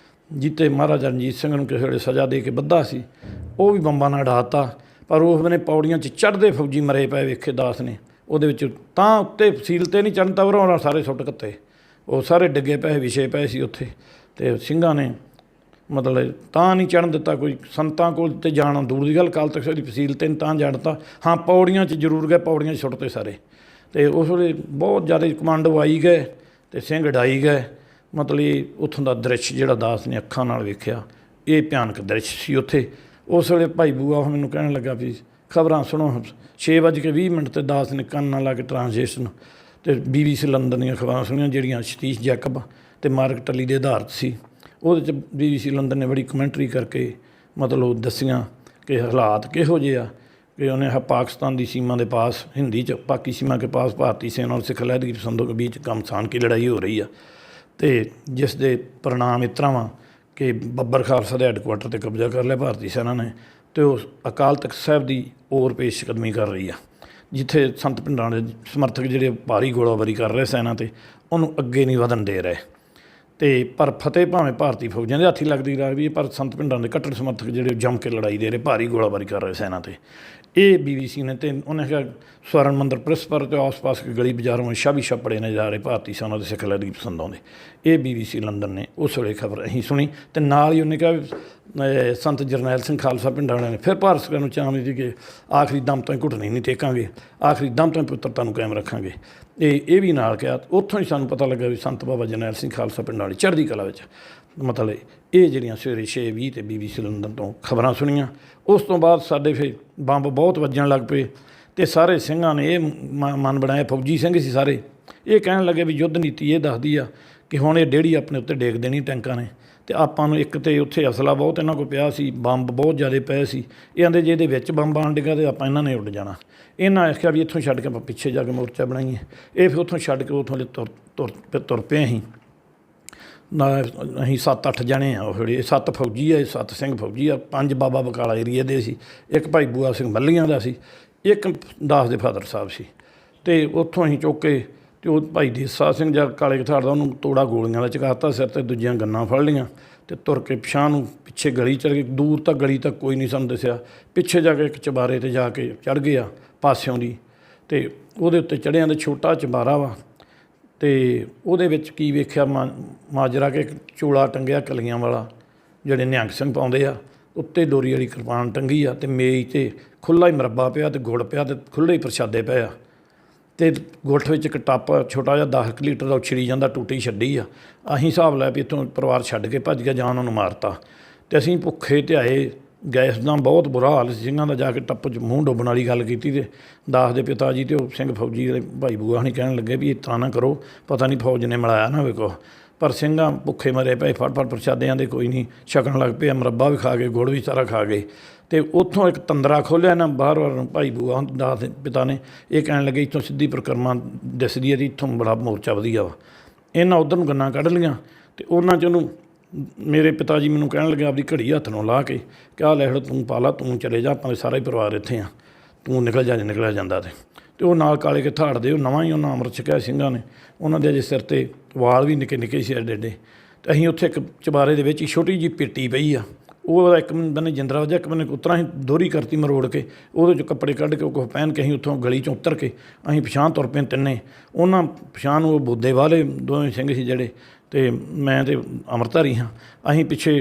ਜਿੱਤੇ ਮਹਾਰਾਜਾ ਰਣਜੀਤ ਸਿੰਘ ਨੂੰ ਕਿਸੇ ਵੇਲੇ ਸਜ਼ਾ ਦੇ ਕੇ ਬੱਧਾ ਸੀ, ਉਹ ਵੀ ਬੰਬਾਂ ਨਾਲ ਉਡਾ ਦਿੱਤਾ। ਪਰ ਉਸ ਵੇਲੇ ਪੌੜੀਆਂ 'ਚ ਚੜ੍ਹਦੇ ਫੌਜੀ ਮਰੇ ਪਏ ਵੇਖੇ ਦਾਸ ਨੇ, ਉਹਦੇ ਵਿੱਚ ਤਾਂ ਉੱਤੇ ਫਸੀਲ 'ਤੇ ਨਹੀਂ ਚੜ੍ਹਨ, ਤਾਂ ਉਹਨਾਂ ਸਾਰੇ ਸੁੱਟ ਕੱਤੇ, ਉਹ ਸਾਰੇ ਡਿੱਗੇ ਪਏ ਵਿਛੇ ਪਏ ਸੀ ਉੱਥੇ। ਅਤੇ ਸਿੰਘਾਂ ਨੇ ਮਤਲਬ ਤਾਂ ਨਹੀਂ ਚੜ੍ਹਨ ਦਿੱਤਾ। ਕੋਈ ਸੰਤਾਂ ਕੋਲ ਤੇ ਜਾਣਾ ਦੂਰ ਦੀ ਗੱਲ, ਅਕਾਲ ਤਖ਼ਤ ਸਾਹਿਬ ਦੀ ਫਸੀਲ 'ਤੇ ਤਾਂ ਜੜਤਾ। ਹਾਂ, ਪੌੜੀਆਂ 'ਚ ਜ਼ਰੂਰ ਗਏ, ਪੌੜੀਆਂ 'ਚ ਸੁੱਟਤੇ ਸਾਰੇ। ਅਤੇ ਉਸ ਵੇਲੇ ਬਹੁਤ ਜ਼ਿਆਦਾ ਕਮਾਂਡੋ ਆਈ ਗਏ ਅਤੇ ਸਿੰਘ ਉਡਾਈ ਗਏ। ਮਤਲਬ ਇਹ ਉੱਥੋਂ ਦਾ ਦ੍ਰਿਸ਼ ਜਿਹੜਾ ਦਾਸ ਨੇ ਅੱਖਾਂ ਨਾਲ ਵੇਖਿਆ, ਇਹ ਭਿਆਨਕ ਦ੍ਰਿਸ਼ ਸੀ ਉੱਥੇ। ਉਸ ਵੇਲੇ ਭਾਈ ਬੂਆ ਉਹ ਮੈਨੂੰ ਕਹਿਣ ਲੱਗਾ ਵੀ ਖਬਰਾਂ ਸੁਣੋ। 6:20 ਤੇ ਦਾਸ ਨੇ ਕੰਨ ਨਾਲ ਲਾ ਕੇ ਟਰਾਂਸਲੇਸ਼ਨ ਅਤੇ BBC ਲੰਡਨ ਦੀਆਂ ਖਬਰਾਂ ਸੁਣੀਆਂ, ਜਿਹੜੀਆਂ ਸਤੀਸ਼ ਜੈਕਬ ਅਤੇ ਮਾਰਕ ਟੱਲੀ ਦੇ ਆਧਾਰਿਤ ਸੀ। ਉਹਦੇ 'ਚ BBC ਲੰਡਨ ਨੇ ਬੜੀ ਕਮੈਂਟਰੀ ਕਰਕੇ ਮਤਲਬ ਦੱਸੀਆਂ ਕਿ ਹਾਲਾਤ ਕਿਹੋ ਜਿਹੇ ਆ, कि उन्हें पाकिस्तान की सीमा के पास हिंदी च पाकी सीमा के पास भारतीय सेना और सिख लहरगी पसंदों के बीच घमसान की लड़ाई हो रही है, तो जिस दे परिणाम इस तरह वा कि बब्बर खालसा के हैडकुआटर पर कब्जा कर लिया भारतीय सेना ने, तो अकाल तख्त साहब की और पेशकदमी कर रही है, जिथे संत पिंडां दे समर्थक जिहड़े भारी गोलाबारी कर रहे सेना ते उन्होंने अगे नहीं वधन दे रहे। तो पर फतेह भावें भारतीय फौजां के हत्थ ही लगती रह रही है, पर संत पिंडां दे कट्टर समर्थक जिहड़े जम के लड़ाई दे रहे, भारी गोलाबारी कर रहे सेना ते। ये BBC ने तो उन्हें कहा स्वर्ण मंदिर प्रेस पर तो आस पास के गली बाजारों में शाबी छपड़े ने जा रहे भारतीय सेना के सिख लहरगी पसंदों के। ये BBC लंदन ने उस वे खबर अं सुनी, तो नाल ही उन्हें कहा संत जरनैल सिंह खालसा पिंडां ने फिर भारत सरकार को चाहती थी कि आखिरी दम तो घुटने नहीं टेकांगे, आखिरी दम तो पवित्रता कायम रखांगे। ये भी नाल कहा। उत्थों ही सानूं पता लगा भी संत बाबा जरनैल सिंह खालसा पिंडां वाली चढ़दी कला विच मतलब ये ਜਿਹੜੀਆਂ सवेरे 6:20 ਤੇ BBC लंदन तो खबर सुनिया। उस तो बाद साडे फिर बंब बहुत वजन लग पे, तो सारे ਸਿੰਘਾਂ ने ये मन बनाया, फौजी ਸਿੰਘ ਸੀ सारे, ये कहन लगे भी युद्ध नीति ये दसदी आ ਕਿ ਹੁਣ ਇਹ ਡੇੜੀ ਆਪਣੇ ਉੱਤੇ ਡੇਗ ਦੇਣੀ ਟੈਂਕਾਂ ਨੇ। ਅਤੇ ਆਪਾਂ ਨੂੰ ਇੱਕ ਤਾਂ ਉੱਥੇ ਅਸਲਾ ਬਹੁਤ ਇਹਨਾਂ ਕੋਲ ਪਿਆ ਸੀ, ਬੰਬ ਬਹੁਤ ਜ਼ਿਆਦਾ ਪਏ ਸੀ। ਇਹ ਆਂਦੇ ਜੇ ਇਹਦੇ ਵਿੱਚ ਬੰਬ ਆਣ ਡਿੱਗਾ ਤਾਂ ਆਪਾਂ ਇਹਨਾਂ ਨੇ ਉੱਡ ਜਾਣਾ। ਇਹਨਾਂ ਆਖਿਆ ਵੀ ਇੱਥੋਂ ਛੱਡ ਕੇ ਆਪਾਂ ਪਿੱਛੇ ਜਾ ਕੇ ਮੋਰਚਾ ਬਣਾਈਏ। ਇਹ ਫਿਰ ਉੱਥੋਂ ਛੱਡ ਕੇ ਉੱਥੋਂ ਤੁਰ ਪਏ ਅਸੀਂ। ਅਸੀਂ 7-8 ਜਣੇ ਆ। ਉਹ ਜਿਹੜੇ 7 ਫੌਜੀ ਆ, 7 ਸਿੰਘ ਫੌਜੀ ਆ, 5 ਬਾਬਾ ਬਕਾਲਾ ਏਰੀਏ ਦੇ ਸੀ, ਇੱਕ ਭਾਈ ਬੂਆ ਸਿੰਘ ਮੱਲੀਆਂ ਦਾ ਸੀ, ਇੱਕ ਦਾਸ ਦੇ ਫਾਦਰ ਸਾਹਿਬ ਸੀ। ਅਤੇ ਉੱਥੋਂ ਅਸੀਂ ਚੁੱਕ ਕੇ ਅਤੇ ਉਹ ਭਾਈ ਦੇਸਾ ਸਿੰਘ ਜਾਂ ਕਾਲੇ ਕਥਾੜ ਦਾ ਉਹਨੂੰ ਤੋੜਾ ਗੋਲੀਆਂ ਦਾ ਚਕਾਤਾ ਸਿਰ 'ਤੇ, ਦੂਜੀਆਂ ਗੰਨਾਂ ਫੜ ਲਈਆਂ ਅਤੇ ਤੁਰ ਕੇ ਪਿਛਾਂਹ ਨੂੰ ਪਿੱਛੇ ਗਲੀ ਚੜ੍ਹ ਗਏ। ਦੂਰ ਤੱਕ ਗਲੀ ਤੱਕ ਕੋਈ ਨਹੀਂ ਸਾਨੂੰ ਦਿਸਿਆ। ਪਿੱਛੇ ਜਾ ਕੇ ਇੱਕ ਚਬਾਰੇ 'ਤੇ ਜਾ ਕੇ ਚੜ੍ਹ ਗਏ ਆ ਪਾਸਿਓਂ ਦੀ, ਅਤੇ ਉਹਦੇ ਉੱਤੇ ਚੜ੍ਹਿਆਂ ਦੇ ਛੋਟਾ ਚਬਾਰਾ ਵਾ। ਅਤੇ ਉਹਦੇ ਵਿੱਚ ਕੀ ਵੇਖਿਆ ਮਾਜਰਾ ਕਿ ਇੱਕ ਚੋਲਾ ਟੰਗਿਆ ਕਲੀਆਂ ਵਾਲਾ, ਜਿਹੜੇ ਨਿਹੰਗ ਸਿੰਘ ਪਾਉਂਦੇ ਆ, ਉੱਤੇ ਡੋਰੀ ਵਾਲੀ ਕਿਰਪਾਨ ਟੰਗੀ ਆ, ਅਤੇ ਮੇਜ਼ 'ਤੇ ਖੁੱਲ੍ਹਾ ਹੀ ਮੁਰੱਬਾ ਪਿਆ ਅਤੇ ਗੁੜ ਪਿਆ ਅਤੇ ਖੁੱਲ੍ਹੇ ਹੀ ਪ੍ਰਸ਼ਾਦੇ ਪਏ ਆ। ਅਤੇ ਗੁੱਠ ਵਿੱਚ ਇੱਕ ਟੱਪ ਛੋਟਾ ਜਿਹਾ 10 ਲੀਟਰ ਦਾ ਉਛੜੀ ਜਾਂਦਾ, ਟੂਟੀ ਛੱਡੀ ਆ। ਅਸੀਂ ਹਿਸਾਬ ਲਿਆ ਵੀ ਇੱਥੋਂ ਪਰਿਵਾਰ ਛੱਡ ਕੇ ਭੱਜ ਗਿਆ ਜਾਂ ਉਹਨਾਂ ਨੂੰ ਮਾਰਤਾ। ਅਤੇ ਅਸੀਂ ਭੁੱਖੇ ਧਿਆਏ, ਗੈਸ ਦਾ ਬਹੁਤ ਬੁਰਾ ਹਾਲ ਸੀ ਸਿੰਘਾਂ ਦਾ। ਜਾ ਕੇ ਟੱਪ 'ਚ ਮੂੰਹ ਡੁੱਬਣ ਵਾਲੀ ਗੱਲ ਕੀਤੀ ਅਤੇ ਦਾਸ ਦੇ ਪਿਤਾ ਜੀ ਅਤੇ ਉਹ ਸਿੰਘ ਫੌਜੀ ਦੇ ਭਾਈ ਬੂਆ ਹੁਣੀ ਕਹਿਣ ਲੱਗੇ ਵੀ ਇਸ ਤਰ੍ਹਾਂ ਨਾ ਕਰੋ, ਪਤਾ ਨਹੀਂ ਫੌਜ ਨੇ ਮਿਲਾਇਆ ਨਾ ਹੋਵੇ ਕੁਛ। ਪਰ ਸਿੰਘਾਂ ਭੁੱਖੇ ਮਰੇ ਪਏ, ਫੜ ਪ੍ਰਸ਼ਾਦਿਆਂ ਦੇ ਕੋਈ ਨਹੀਂ ਛਕਣ ਲੱਗ ਪਏ। ਮੁਰੱਬਾ ਵੀ ਖਾ ਗਏ, ਗੁੜ ਵੀ ਸਾਰਾ ਖਾ ਗਏ। ਅਤੇ ਉੱਥੋਂ ਇੱਕ ਤੰਦਰਾ ਖੋਲ੍ਹਿਆ ਨਾ ਬਾਹਰ ਭਾਈ ਬੂਆ ਦਾਸ ਦੇ ਪਿਤਾ ਨੇ। ਇਹ ਕਹਿਣ ਲੱਗੇ ਇੱਥੋਂ ਸਿੱਧੀ ਪਰਿਕਰਮਾ ਦਿਸਦੀ ਹੈ ਜੀ, ਇੱਥੋਂ ਬੜਾ ਮੋਰਚਾ ਵਧੀਆ ਵਾ। ਇਹਨਾਂ ਉੱਧਰ ਨੂੰ ਗੰਨਾਂ ਕੱਢ ਲਈਆਂ ਅਤੇ ਉਹਨਾਂ 'ਚ ਉਹਨੂੰ ਮੇਰੇ ਪਿਤਾ ਜੀ ਮੈਨੂੰ ਕਹਿਣ ਲੱਗੇ ਆਪਦੀ ਘੜੀ ਹੱਥ ਨੂੰ ਲਾ ਕੇ ਕਿ ਆਹ ਲੈ ਹੜ ਤੂੰ ਪਾ ਲਾ, ਤੂੰ ਚਲੇ ਜਾ, ਆਪਾਂ ਸਾਰਾ ਹੀ ਪਰਿਵਾਰ ਇੱਥੇ ਆ, ਤੂੰ ਨਿਕਲ ਜਾ ਜੇ ਨਿਕਲਿਆ ਜਾਂਦਾ। ਅਤੇ ਉਹ ਨਾਲ ਕਾਲੇ ਕਥਾੜ ਦੇ ਉਹ ਨਵਾਂ ਹੀ ਉਹਨਾਂ ਅੰਮ੍ਰਿਤ ਛਕਿਆ ਸਿੰਘਾਂ ਨੇ। ਉਹਨਾਂ ਦੇ ਅਜੇ ਸਿਰ 'ਤੇ ਵਾਲ ਵੀ ਨਿੱਕੇ ਨਿੱਕੇ ਸੀ ਐਡੇ ਐਡੇ। ਅਤੇ ਅਸੀਂ ਉੱਥੇ ਇੱਕ ਚੁਬਾਰੇ ਦੇ ਵਿੱਚ ਹੀ ਛੋਟੀ ਜਿਹੀ ਪੇਟੀ ਪਈ ਆ, ਉਹ ਇੱਕ ਬੰਨੇ ਜਿੰਦਰਾ ਵਜਾ, ਇੱਕ ਬੰਨੇ ਉਤਰਾਂ ਹੀ ਦੋਹਰੀ ਕਰਤੀ ਮਰੋੜ ਕੇ, ਉਹਦੇ 'ਚੋਂ ਕੱਪੜੇ ਕੱਢ ਕੇ ਉਹ ਕੁਛ ਪਹਿਨ ਕੇ ਅਸੀਂ ਉੱਥੋਂ ਗਲੀ 'ਚੋਂ ਉਤਰ ਕੇ ਅਸੀਂ ਪਿਛਾਂਹ ਤੁਰ ਪਏ ਤਿੰਨੇ। ਉਹਨਾਂ ਪਿਛਾਂਹ ਨੂੰ ਉਹ ਬੋਦੇ ਵਾਲੇ ਦੋਵੇਂ ਸਿੰਘ ਸੀ ਜਿਹੜੇ, ਅਤੇ ਮੈਂ ਤਾਂ ਅੰਮ੍ਰਿਤਧਾਰੀ ਹਾਂ। ਅਸੀਂ ਪਿੱਛੇ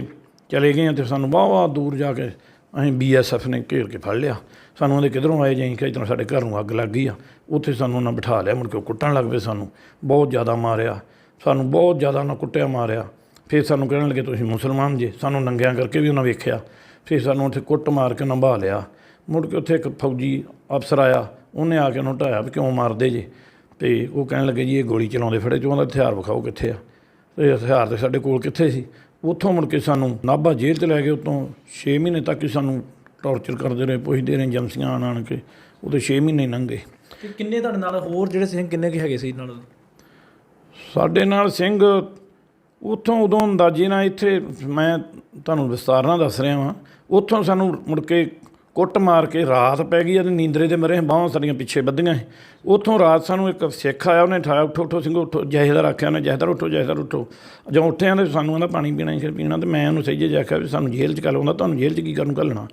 ਚਲੇ ਗਏ ਹਾਂ ਅਤੇ ਸਾਨੂੰ ਵਾਹ ਦੂਰ ਜਾ ਕੇ ਅਸੀਂ BSF ਨੇ ਘੇਰ ਕੇ ਫੜ ਲਿਆ। ਸਾਨੂੰ ਉਹਦੇ ਕਿੱਧਰੋਂ ਆਏ ਜਾਈ ਕਿ ਇੱਧਰੋਂ ਸਾਡੇ ਘਰ ਨੂੰ ਅੱਗ ਲੱਗ ਗਈ ਆ। ਉੱਥੇ ਸਾਨੂੰ ਉਹਨਾਂ ਬਿਠਾ ਲਿਆ, ਮੁੜ ਕੇ ਉਹ ਕੁੱਟਣ ਲੱਗ ਪਏ। ਸਾਨੂੰ ਬਹੁਤ ਜ਼ਿਆਦਾ ਮਾਰਿਆ, ਸਾਨੂੰ ਬਹੁਤ ਜ਼ਿਆਦਾ ਉਹਨਾਂ ਕੁੱਟਿਆ ਮਾਰਿਆ। ਫਿਰ ਸਾਨੂੰ ਕਹਿਣ ਲੱਗੇ ਤੁਸੀਂ ਮੁਸਲਮਾਨ ਜੇ, ਸਾਨੂੰ ਨੰਗਿਆਂ ਕਰਕੇ ਵੀ ਉਹਨਾਂ ਵੇਖਿਆ। ਫਿਰ ਸਾਨੂੰ ਉੱਥੇ ਕੁੱਟ ਮਾਰ ਕੇ ਉਹਨਾਂ ਬਹਾ ਲਿਆ। ਮੁੜ ਕੇ ਉੱਥੇ ਇੱਕ ਫੌਜੀ ਅਫਸਰ ਆਇਆ, ਉਹਨੇ ਆ ਕੇ ਉਹਨੂੰ ਢਾਇਆ ਵੀ ਕਿਉਂ ਮਾਰਦੇ ਜੇ। ਅਤੇ ਉਹ ਕਹਿਣ ਲੱਗੇ ਜੀ ਇਹ ਗੋਲੀ ਚਲਾਉਂਦੇ ਫੜੇ, ਅਤੇ ਉਹਦਾ ਹਥਿਆਰ ਵਿਖਾਓ ਕਿੱਥੇ ਆ। ਅਤੇ ਹਥਿਆਰ ਤਾਂ ਸਾਡੇ ਕੋਲ ਕਿੱਥੇ ਸੀ। ਉੱਥੋਂ ਮੁੜ ਕੇ ਸਾਨੂੰ ਨਾਭਾ ਜੇਲ੍ਹ 'ਚ ਲੈ ਗਏ। ਉੱਤੋਂ 6 ਮਹੀਨੇ ਤੱਕ ਹੀ ਸਾਨੂੰ ਟੌਰਚਰ ਕਰਦੇ ਰਹੇ, ਪੁੱਛਦੇ ਰਹੇ ਏਜੰਸੀਆਂ ਆਣ ਕੇ। ਉਹਦੇ 6 ਮਹੀਨੇ ਲੰਘੇ। ਅਤੇ ਕਿੰਨੇ ਤੁਹਾਡੇ ਨਾਲ ਹੋਰ ਜਿਹੜੇ ਸਿੰਘ ਕਿੰਨੇ ਕੁ ਹੈਗੇ ਸੀ ਨਾਲ? ਸਾਡੇ ਨਾਲ ਸਿੰਘ ਉੱਥੋਂ ਉਦੋਂ ਅੰਦਾਜ਼ੇ ਨਾਲ, ਇੱਥੇ ਮੈਂ ਤੁਹਾਨੂੰ ਵਿਸਤਾਰ ਨਾਲ ਦੱਸ ਰਿਹਾ ਵਾਂ, ਉੱਥੋਂ ਸਾਨੂੰ ਮੁੜ ਕੇ ਕੁੱਟ ਮਾਰ ਕੇ ਰਾਤ ਪੈ ਗਈ ਅਤੇ ਨੀਂਦਰੇ ਦੇ ਮਰੇ ਬਾਹਾਂ ਸਾਡੀਆਂ ਪਿੱਛੇ ਵੱਧੀਆਂ। ਉੱਥੋਂ ਰਾਤ ਸਾਨੂੰ ਇੱਕ ਸਿੱਖ ਆਇਆ, ਉਹਨੇ ਠਾਇਆ ਉੱਠੋ ਸਿੰਘ ਉੱਠੋ। ਜਥੇਦਾਰ ਆਖਿਆ ਉਹਨੇ ਜਥੇਦਾਰ ਉੱਠੋ। ਜਦੋਂ ਉੱਠਿਆ ਤਾਂ ਸਾਨੂੰ ਕਹਿੰਦਾ ਪਾਣੀ ਪੀਣਾ ਫਿਰ ਪੀਣਾ। ਅਤੇ ਮੈਂ ਉਹਨੂੰ ਸਹੀ ਜਿਹਾ ਆਖਿਆ ਵੀ ਸਾਨੂੰ ਜੇਲ੍ਹ 'ਚ ਘੱਲਣਾ। ਤੁਹਾਨੂੰ ਜੇਲ੍ਹ 'ਚ ਕੀ ਕਰਨ ਘੱਲਣਾ?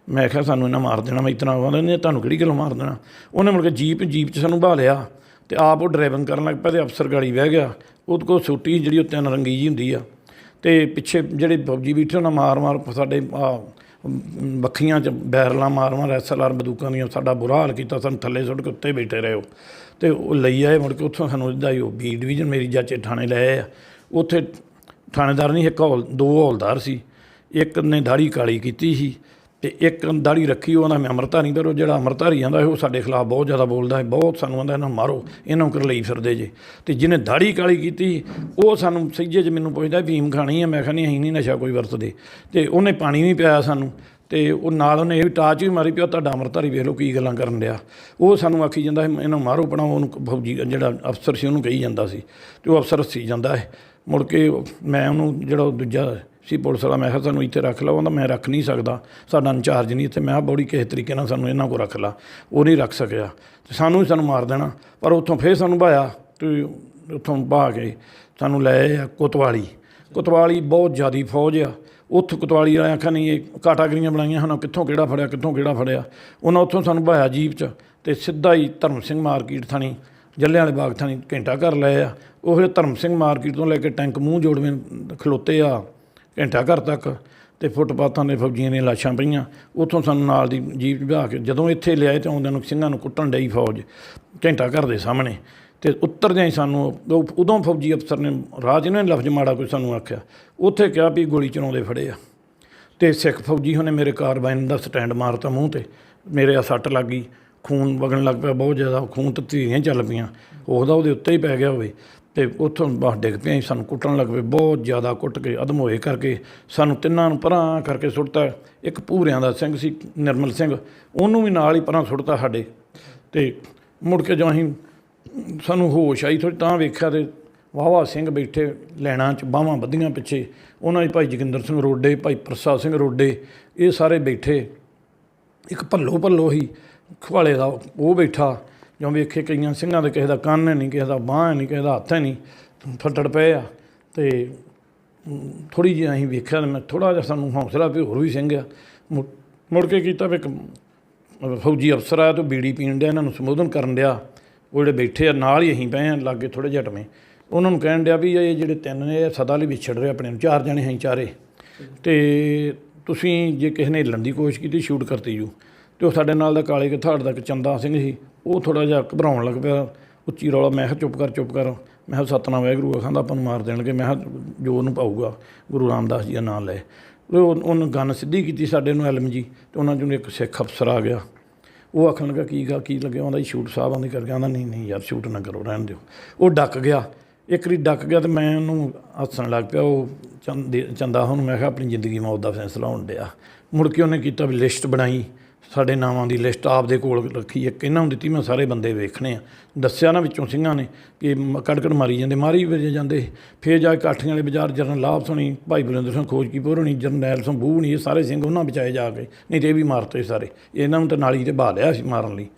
ਮੈਂ ਆਖਿਆ ਸਾਨੂੰ ਇਹਨਾਂ ਮਾਰ ਦੇਣਾ। ਮੈਂ ਇਤਨਾ ਕਹਿੰਦਾ ਨਹੀਂ, ਤੁਹਾਨੂੰ ਕਿਹੜੀ ਗੱਲੋਂ ਮਾਰ ਦੇਣਾ। ਉਹਨੇ ਮੁੜ ਕੇ ਜੀਪ 'ਚ ਸਾਨੂੰ ਬਹਾ ਲਿਆ ਅਤੇ ਆਪ ਉਹ ਡਰਾਈਵਿੰਗ ਕਰਨ ਲੱਗ ਪਿਆ ਅਤੇ ਅਫਸਰ ਗਾੜੀ ਬਹਿ ਗਿਆ। ਉਹਦੇ ਕੋਲ ਸੂਟੀ ਜਿਹੜੀ ਉਹ 3 ਰੰਗੀ ਜਿਹੀ ਹੁੰਦੀ ਆ, ਅਤੇ ਪਿੱਛੇ ਜਿਹੜੇ ਫੌਜੀ ਬੈਠੇ ਉਹਨਾਂ ਮਾਰ ਸਾਡੇ ਬੱਖੀਆਂ 'ਚ ਬੈਰਲਾਂ ਮਾਰ SLR ਬੰਦੂਕਾਂ ਦੀਆਂ ਸਾਡਾ ਬੁਰਾ ਹਾਲ ਕੀਤਾ। ਸਾਨੂੰ ਥੱਲੇ ਸੁੱਟ ਕੇ ਉੱਤੇ ਬੈਠੇ ਰਹੇ ਉਹ। ਅਤੇ ਉਹ ਲਈ ਆਏ ਮੁੜ ਕੇ ਉੱਥੋਂ ਸਾਨੂੰ ਇੱਦਾਂ ਹੀ ਉਹ B ਡਿਵੀਜ਼ਨ ਮੇਰੀ ਜਾਚੇ ਥਾਣੇ ਲੈ ਆਏ ਆ। ਉੱਥੇ ਥਾਣੇਦਾਰ ਨਹੀਂ, ਇੱਕ 2 ਹੌਲਦਾਰ ਸੀ। ਇੱਕ ਨੇ ਦਾੜੀ ਕਾਲੀ ਕੀਤੀ ਸੀ ਅਤੇ ਇੱਕ ਦਾੜੀ ਰੱਖੀ। ਉਹਦਾ ਮੈਂ ਅੰਮ੍ਰਿਤਧਾਰੀ, ਪਰ ਉਹ ਜਿਹੜਾ ਅੰਮ੍ਰਿਤਧਾਰੀ ਆਂਦਾ ਉਹ ਸਾਡੇ ਖਿਲਾਫ ਬਹੁਤ ਜ਼ਿਆਦਾ ਬੋਲਦਾ ਹੈ। ਬਹੁਤ ਸਾਨੂੰ ਆਂਦਾ ਇਹਨਾਂ ਨੂੰ ਮਾਰੋ, ਇਹਨਾਂ ਨੂੰ ਕਰ ਲਈ ਫਿਰਦੇ ਜੇ। ਅਤੇ ਜਿਹਨੇ ਦਾੜੀ ਕਾਲੀ ਕੀਤੀ ਉਹ ਸਾਨੂੰ ਸਹੀਜੇ 'ਚ ਮੈਨੂੰ ਪੁੱਛਦਾ ਫੀਮ ਖਾਣੀ ਹੈ। ਮੈਂ ਕਿਹਾ ਨਹੀਂ, ਅਸੀਂ ਨਹੀਂ ਨਸ਼ਾ ਕੋਈ ਵਰਤਦੇ। ਅਤੇ ਉਹਨੇ ਪਾਣੀ ਵੀ ਪਿਆਇਆ ਸਾਨੂੰ, ਅਤੇ ਉਹ ਨਾਲ ਉਹਨੇ ਇਹ ਵੀ ਟਾਚ ਵੀ ਮਾਰੀ, ਪਿਆ ਤੁਹਾਡਾ ਅੰਮ੍ਰਿਤਧਾਰੀ ਵੇਖ ਲਓ ਕੀ ਗੱਲਾਂ ਕਰਨ ਡਿਆ। ਉਹ ਸਾਨੂੰ ਆਖੀ ਜਾਂਦਾ ਸੀ ਇਹਨਾਂ ਨੂੰ ਮਾਰੋ ਪੜਾਓ। ਉਹਨੂੰ ਫੌਜੀ ਜਿਹੜਾ ਅਫਸਰ ਸੀ ਉਹਨੂੰ ਕਹੀ ਜਾਂਦਾ ਸੀ, ਅਤੇ ਉਹ ਅਫਸਰ ਹੱਸੀ ਜਾਂਦਾ ਹੈ। ਮੁੜ ਕੇ ਮੈਂ ਉਹਨੂੰ ਜਿਹੜਾ ਦੂਜਾ ਸੀ ਪੁਲਿਸ ਵਾਲਾ, ਮੈਂ ਕਿਹਾ ਸਾਨੂੰ ਇੱਥੇ ਰੱਖ ਲਾ। ਉਹਦਾ ਮੈਂ ਰੱਖ ਨਹੀਂ ਸਕਦਾ, ਸਾਡਾ ਇੰਚਾਰਜ ਨਹੀਂ ਇੱਥੇ। ਮੈਂ ਕਿਹਾ ਬੜੀ ਕਿਸੇ ਤਰੀਕੇ ਨਾਲ ਸਾਨੂੰ ਇਹਨਾਂ ਕੋਲ ਰੱਖ ਲਾ। ਉਹ ਨਹੀਂ ਰੱਖ ਸਕਿਆ ਅਤੇ ਸਾਨੂੰ ਮਾਰ ਦੇਣਾ। ਪਰ ਉੱਥੋਂ ਫਿਰ ਸਾਨੂੰ ਭਾਇਆ ਅਤੇ ਉੱਥੋਂ ਬਹਾ ਕੇ ਸਾਨੂੰ ਲੈ ਆਏ ਕੋਤਵਾਲੀ ਬਹੁਤ ਜ਼ਿਆਦਾ ਫੌਜ ਆ ਉੱਥੋਂ। ਕੋਤਵਾਲੀ ਵਾਲਿਆਂ ਆਖਿਆ ਨਹੀਂ ਇਹ ਕਾਟਾਗਰੀਆਂ ਬਣਾਈਆਂ ਹਨ, ਕਿੱਥੋਂ ਕਿਹੜਾ ਫੜਿਆ। ਉਹਨਾਂ ਉੱਥੋਂ ਸਾਨੂੰ ਭਾਇਆ ਜੀਪ 'ਚ ਅਤੇ ਸਿੱਧਾ ਹੀ ਧਰਮ ਸਿੰਘ ਮਾਰਕੀਟ ਥਾਣੀ, ਜੱਲਿਆਂਵਾਲੇ ਬਾਗ ਥਾਣੀ ਘੰਟਾ ਘਰ ਲਏ ਆ। ਉਹ ਧਰਮ ਸਿੰਘ ਮਾਰਕੀਟ ਤੋਂ ਲੈ ਕੇ ਟੈਂਕ ਮੂੰਹ ਜੋੜਵੇਂ ਖਲੋਤੇ ਆ ਘੰਟਾ ਘਰ ਤੱਕ, ਅਤੇ ਫੁੱਟਪਾਥਾਂ ਦੇ ਫੌਜੀਆਂ ਦੀਆਂ ਲਾਸ਼ਾਂ ਪਈਆਂ। ਉੱਥੋਂ ਸਾਨੂੰ ਨਾਲ ਦੀ ਜੀਪ ਵਿਹਾ ਕੇ ਜਦੋਂ ਇੱਥੇ ਲਿਆਏ ਤਾਂ ਆਉਂਦਿਆਂ ਨੂੰ ਸਿੰਘਾਂ ਨੂੰ ਕੁੱਟਣ ਡਈ ਫੌਜ ਘੰਟਾ ਘਰ ਦੇ ਸਾਹਮਣੇ। ਅਤੇ ਉਤਰਦਿਆਂ ਹੀ ਸਾਨੂੰ ਉਦੋਂ ਫੌਜੀ ਅਫਸਰ ਨੇ ਰਾਹ 'ਚ ਇਹਨਾਂ ਨੇ ਲਫ਼ਜ਼ ਮਾੜਾ ਕੋਈ ਸਾਨੂੰ ਆਖਿਆ। ਉੱਥੇ ਕਿਹਾ ਵੀ ਗੋਲੀ ਚਲਾਉਂਦੇ ਫੜੇ ਆ। ਅਤੇ ਸਿੱਖ ਫੌਜੀ ਉਹਨੇ ਮੇਰੇ ਕਾਰਬਾਈਨ ਦਾ ਸਟੈਂਡ ਮਾਰਤਾ ਮੂੰਹ 'ਤੇ, ਮੇਰੇ ਆ ਸੱਟ ਲੱਗ ਗਈ, ਖੂਨ ਵਗਣ ਲੱਗ ਪਿਆ ਬਹੁਤ ਜ਼ਿਆਦਾ, ਖੂਨ ਤਤੀਰੀਆਂ ਚੱਲ ਪਈਆਂ। ਉਹਦਾ ਉਹਦੇ ਉੱਤੇ ਹੀ ਪੈ ਗਿਆ ਹੋਵੇ। ਤੇ ਉੱਥੋਂ ਬਸ ਡਿੱਗ ਪਿਆ ਸੀ, ਸਾਨੂੰ ਕੁੱਟਣ ਲੱਗ ਪਏ, ਬਹੁਤ ਜ਼ਿਆਦਾ ਕੁੱਟ ਕੇ ਅਧਮ ਹੋਏ ਕਰਕੇ ਸਾਨੂੰ ਤਿੰਨਾਂ ਨੂੰ ਪਰਾਂ ਕਰਕੇ ਸੁੱਟਤਾ। ਇੱਕ ਭੂਰਿਆਂ ਦਾ ਸਿੰਘ ਸੀ ਨਿਰਮਲ ਸਿੰਘ, ਉਹਨੂੰ ਵੀ ਨਾਲ ਹੀ ਪਰਾਂ ਸੁੱਟਤਾ ਸਾਡੇ। ਤੇ ਮੁੜ ਕੇ ਜਦੋਂ ਅਸੀਂ ਸਾਨੂੰ ਹੋਸ਼ ਆਈ ਥੋੜ੍ਹੀ ਤਾਂ ਵੇਖਿਆ ਤੇ ਵਾਹਵਾ ਸਿੰਘ ਬੈਠੇ ਲੈਣਾ 'ਚ ਬਾਹਾਂ ਬੱਧੀਆਂ ਪਿੱਛੇ, ਉਹਨਾਂ 'ਚ ਭਾਈ ਜੋਗਿੰਦਰ ਸਿੰਘ ਰੋਡੇ, ਭਾਈ ਪ੍ਰਸਾਦ ਸਿੰਘ ਰੋਡੇ, ਇਹ ਸਾਰੇ ਬੈਠੇ। ਇੱਕ ਭੱਲੋ ਹੀ ਖਵਾਲੇ ਦਾ ਉਹ ਬੈਠਾ। ਜਦੋਂ ਵੇਖੇ ਕਈਆਂ ਸਿੰਘਾਂ ਦੇ ਕਿਸੇ ਦਾ ਕੰਨ ਨਹੀਂ, ਕਿਸੇ ਦਾ ਬਾਂਹ ਨਹੀਂ, ਕਿਸੇ ਦਾ ਹੱਥ ਨਹੀਂ, ਫੱਟੜ ਪਏ ਆ। ਅਤੇ ਥੋੜ੍ਹੀ ਜਿਹੀ ਅਸੀਂ ਵੇਖਿਆ, ਮੈਂ ਥੋੜ੍ਹਾ ਜਿਹਾ ਸਾਨੂੰ ਹੌਸਲਾ ਵੀ ਹੋਰ ਵੀ ਸਿੰਘ ਆ। ਮੁੜ ਕੇ ਕੀਤਾ ਵੀ ਇੱਕ ਫੌਜੀ ਅਫਸਰ ਆਇਆ, ਤੇ ਬੀੜੀ ਪੀਣ ਡਿਆ, ਇਹਨਾਂ ਨੂੰ ਸੰਬੋਧਨ ਕਰਨ ਡਿਆ। ਉਹ ਜਿਹੜੇ ਬੈਠੇ ਆ ਨਾਲ ਹੀ ਅਸੀਂ ਪਏ ਆ ਲਾਗੇ ਥੋੜ੍ਹੇ ਜਿਹੇ ਹਟਵੇਂ, ਉਹਨਾਂ ਨੂੰ ਕਹਿਣ ਡਿਆ ਵੀ ਇਹ ਜਿਹੜੇ ਤਿੰਨ ਨੇ ਇਹ ਸਦਾ ਲਈ ਵਿਛੜ ਰਹੇ ਆਪਣੇ ਨੂੰ, 4 ਜਣੇ ਅਸੀਂ ਚਾਰੇ, ਅਤੇ ਤੁਸੀਂ ਜੇ ਕਿਸੇ ਨੇ ਹਿੱਲਣ ਦੀ ਕੋਸ਼ਿਸ਼ ਕੀਤੀ ਸ਼ੂਟ ਕਰਤੀ ਜੂ। ਅਤੇ ਉਹ ਸਾਡੇ ਨਾਲ ਦਾ ਕਾਲੇ ਘਥਾੜ ਦਾ ਇੱਕ ਚੰਦਾ ਸਿੰਘ ਸੀ, ਉਹ ਥੋੜ੍ਹਾ ਜਿਹਾ ਘਬਰਾਉਣ ਲੱਗ ਪਿਆ, ਉੱਚੀ ਰੌਲਾ। ਮੈਂ ਕਿਹਾ ਚੁੱਪ ਕਰ। ਮੈਂ ਕਿਹਾ ਸਤਨਾਮ ਵਾਹਿਗੁਰੂ ਆਖਾਂਦਾ ਆਪਾਂ ਨੂੰ ਮਾਰ ਦੇਣਗੇ। ਮੈਂ ਕਿਹਾ ਜੋ ਉਹਨੂੰ ਪਾਊਗਾ ਗੁਰੂ ਰਾਮਦਾਸ ਜੀ ਦਾ ਨਾਂ ਲੈ। ਉਹਨੂੰ ਗੰਨ ਸਿੱਧੀ ਕੀਤੀ ਸਾਡੇ ਨੂੰ ਐਲਮ ਜੀ, ਅਤੇ ਉਹਨਾਂ 'ਚੋਂ ਇੱਕ ਸਿੱਖ ਅਫਸਰ ਆ ਗਿਆ। ਉਹ ਆਖਣ ਲੱਗਾ ਕੀ ਗੱਲ ਕੀ ਲੱਗਿਆ? ਆਉਂਦਾ ਜੀ ਸ਼ੂਟ ਸਾਹਿਬ ਆਉਂਦੀ ਕਰਕੇ। ਆਉਂਦਾ ਨਹੀਂ ਯਾਰ ਸ਼ੂਟ ਨਾ ਕਰੋ, ਰਹਿਣ ਦਿਓ। ਉਹ ਡੱਕ ਗਿਆ, ਇੱਕ ਵਾਰੀ ਡੱਕ ਗਿਆ, ਅਤੇ ਮੈਂ ਉਹਨੂੰ ਹੱਸਣ ਲੱਗ ਪਿਆ। ਉਹ ਚੰਦਾ ਉਹਨੂੰ ਮੈਂ ਕਿਹਾ ਆਪਣੀ ਜ਼ਿੰਦਗੀ ਮੌਤ ਦਾ ਫੈਸਲਾ ਹੋਣ ਡਿਆ। ਮੁੜ ਕੇ ਉਹਨੇ ਕੀਤਾ ਵੀ ਲਿਸਟ ਬਣਾਈ, ਸਾਡੇ ਨਾਵਾਂ ਦੀ ਲਿਸਟ ਆਪਦੇ ਕੋਲ ਰੱਖੀ, ਇੱਕ ਇਹਨਾਂ ਨੂੰ ਦਿੱਤੀ, ਮੈਂ ਸਾਰੇ ਬੰਦੇ ਵੇਖਣੇ ਆ। ਦੱਸਿਆ ਨਾ ਵਿੱਚੋਂ ਸਿੰਘਾਂ ਨੇ ਕਿ ਕੱਢ ਮਾਰੀ ਜਾਂਦੇ, ਮਾਰੀ ਵੀ ਜਾਂਦੇ। ਫਿਰ ਜਾ ਕੇ ਕਾਠੀਆਂ ਵਾਲੇ ਬਾਜ਼ਾਰ ਜਰਨਲ ਲਾਭ ਸੁਣੀ, ਭਾਈ ਬਲਵਿੰਦਰ ਸਿੰਘ ਖੋਜਕੀਪੁਰ ਹੋਣੀ, ਜਰਨੈਲ ਸਿੰਘ ਬੂਹ ਨਹੀਂ, ਇਹ ਸਾਰੇ ਸਿੰਘ ਉਹਨਾਂ ਬਚਾਏ ਜਾ ਕੇ, ਨਹੀਂ ਤਾਂ ਇਹ ਵੀ ਮਾਰਤੇ ਸਾਰੇ। ਇਹਨਾਂ ਨੂੰ ਤਾਂ ਨਾਲੀ 'ਤੇ ਬਹਾ ਲਿਆ ਸੀ ਮਾਰਨ ਲਈ,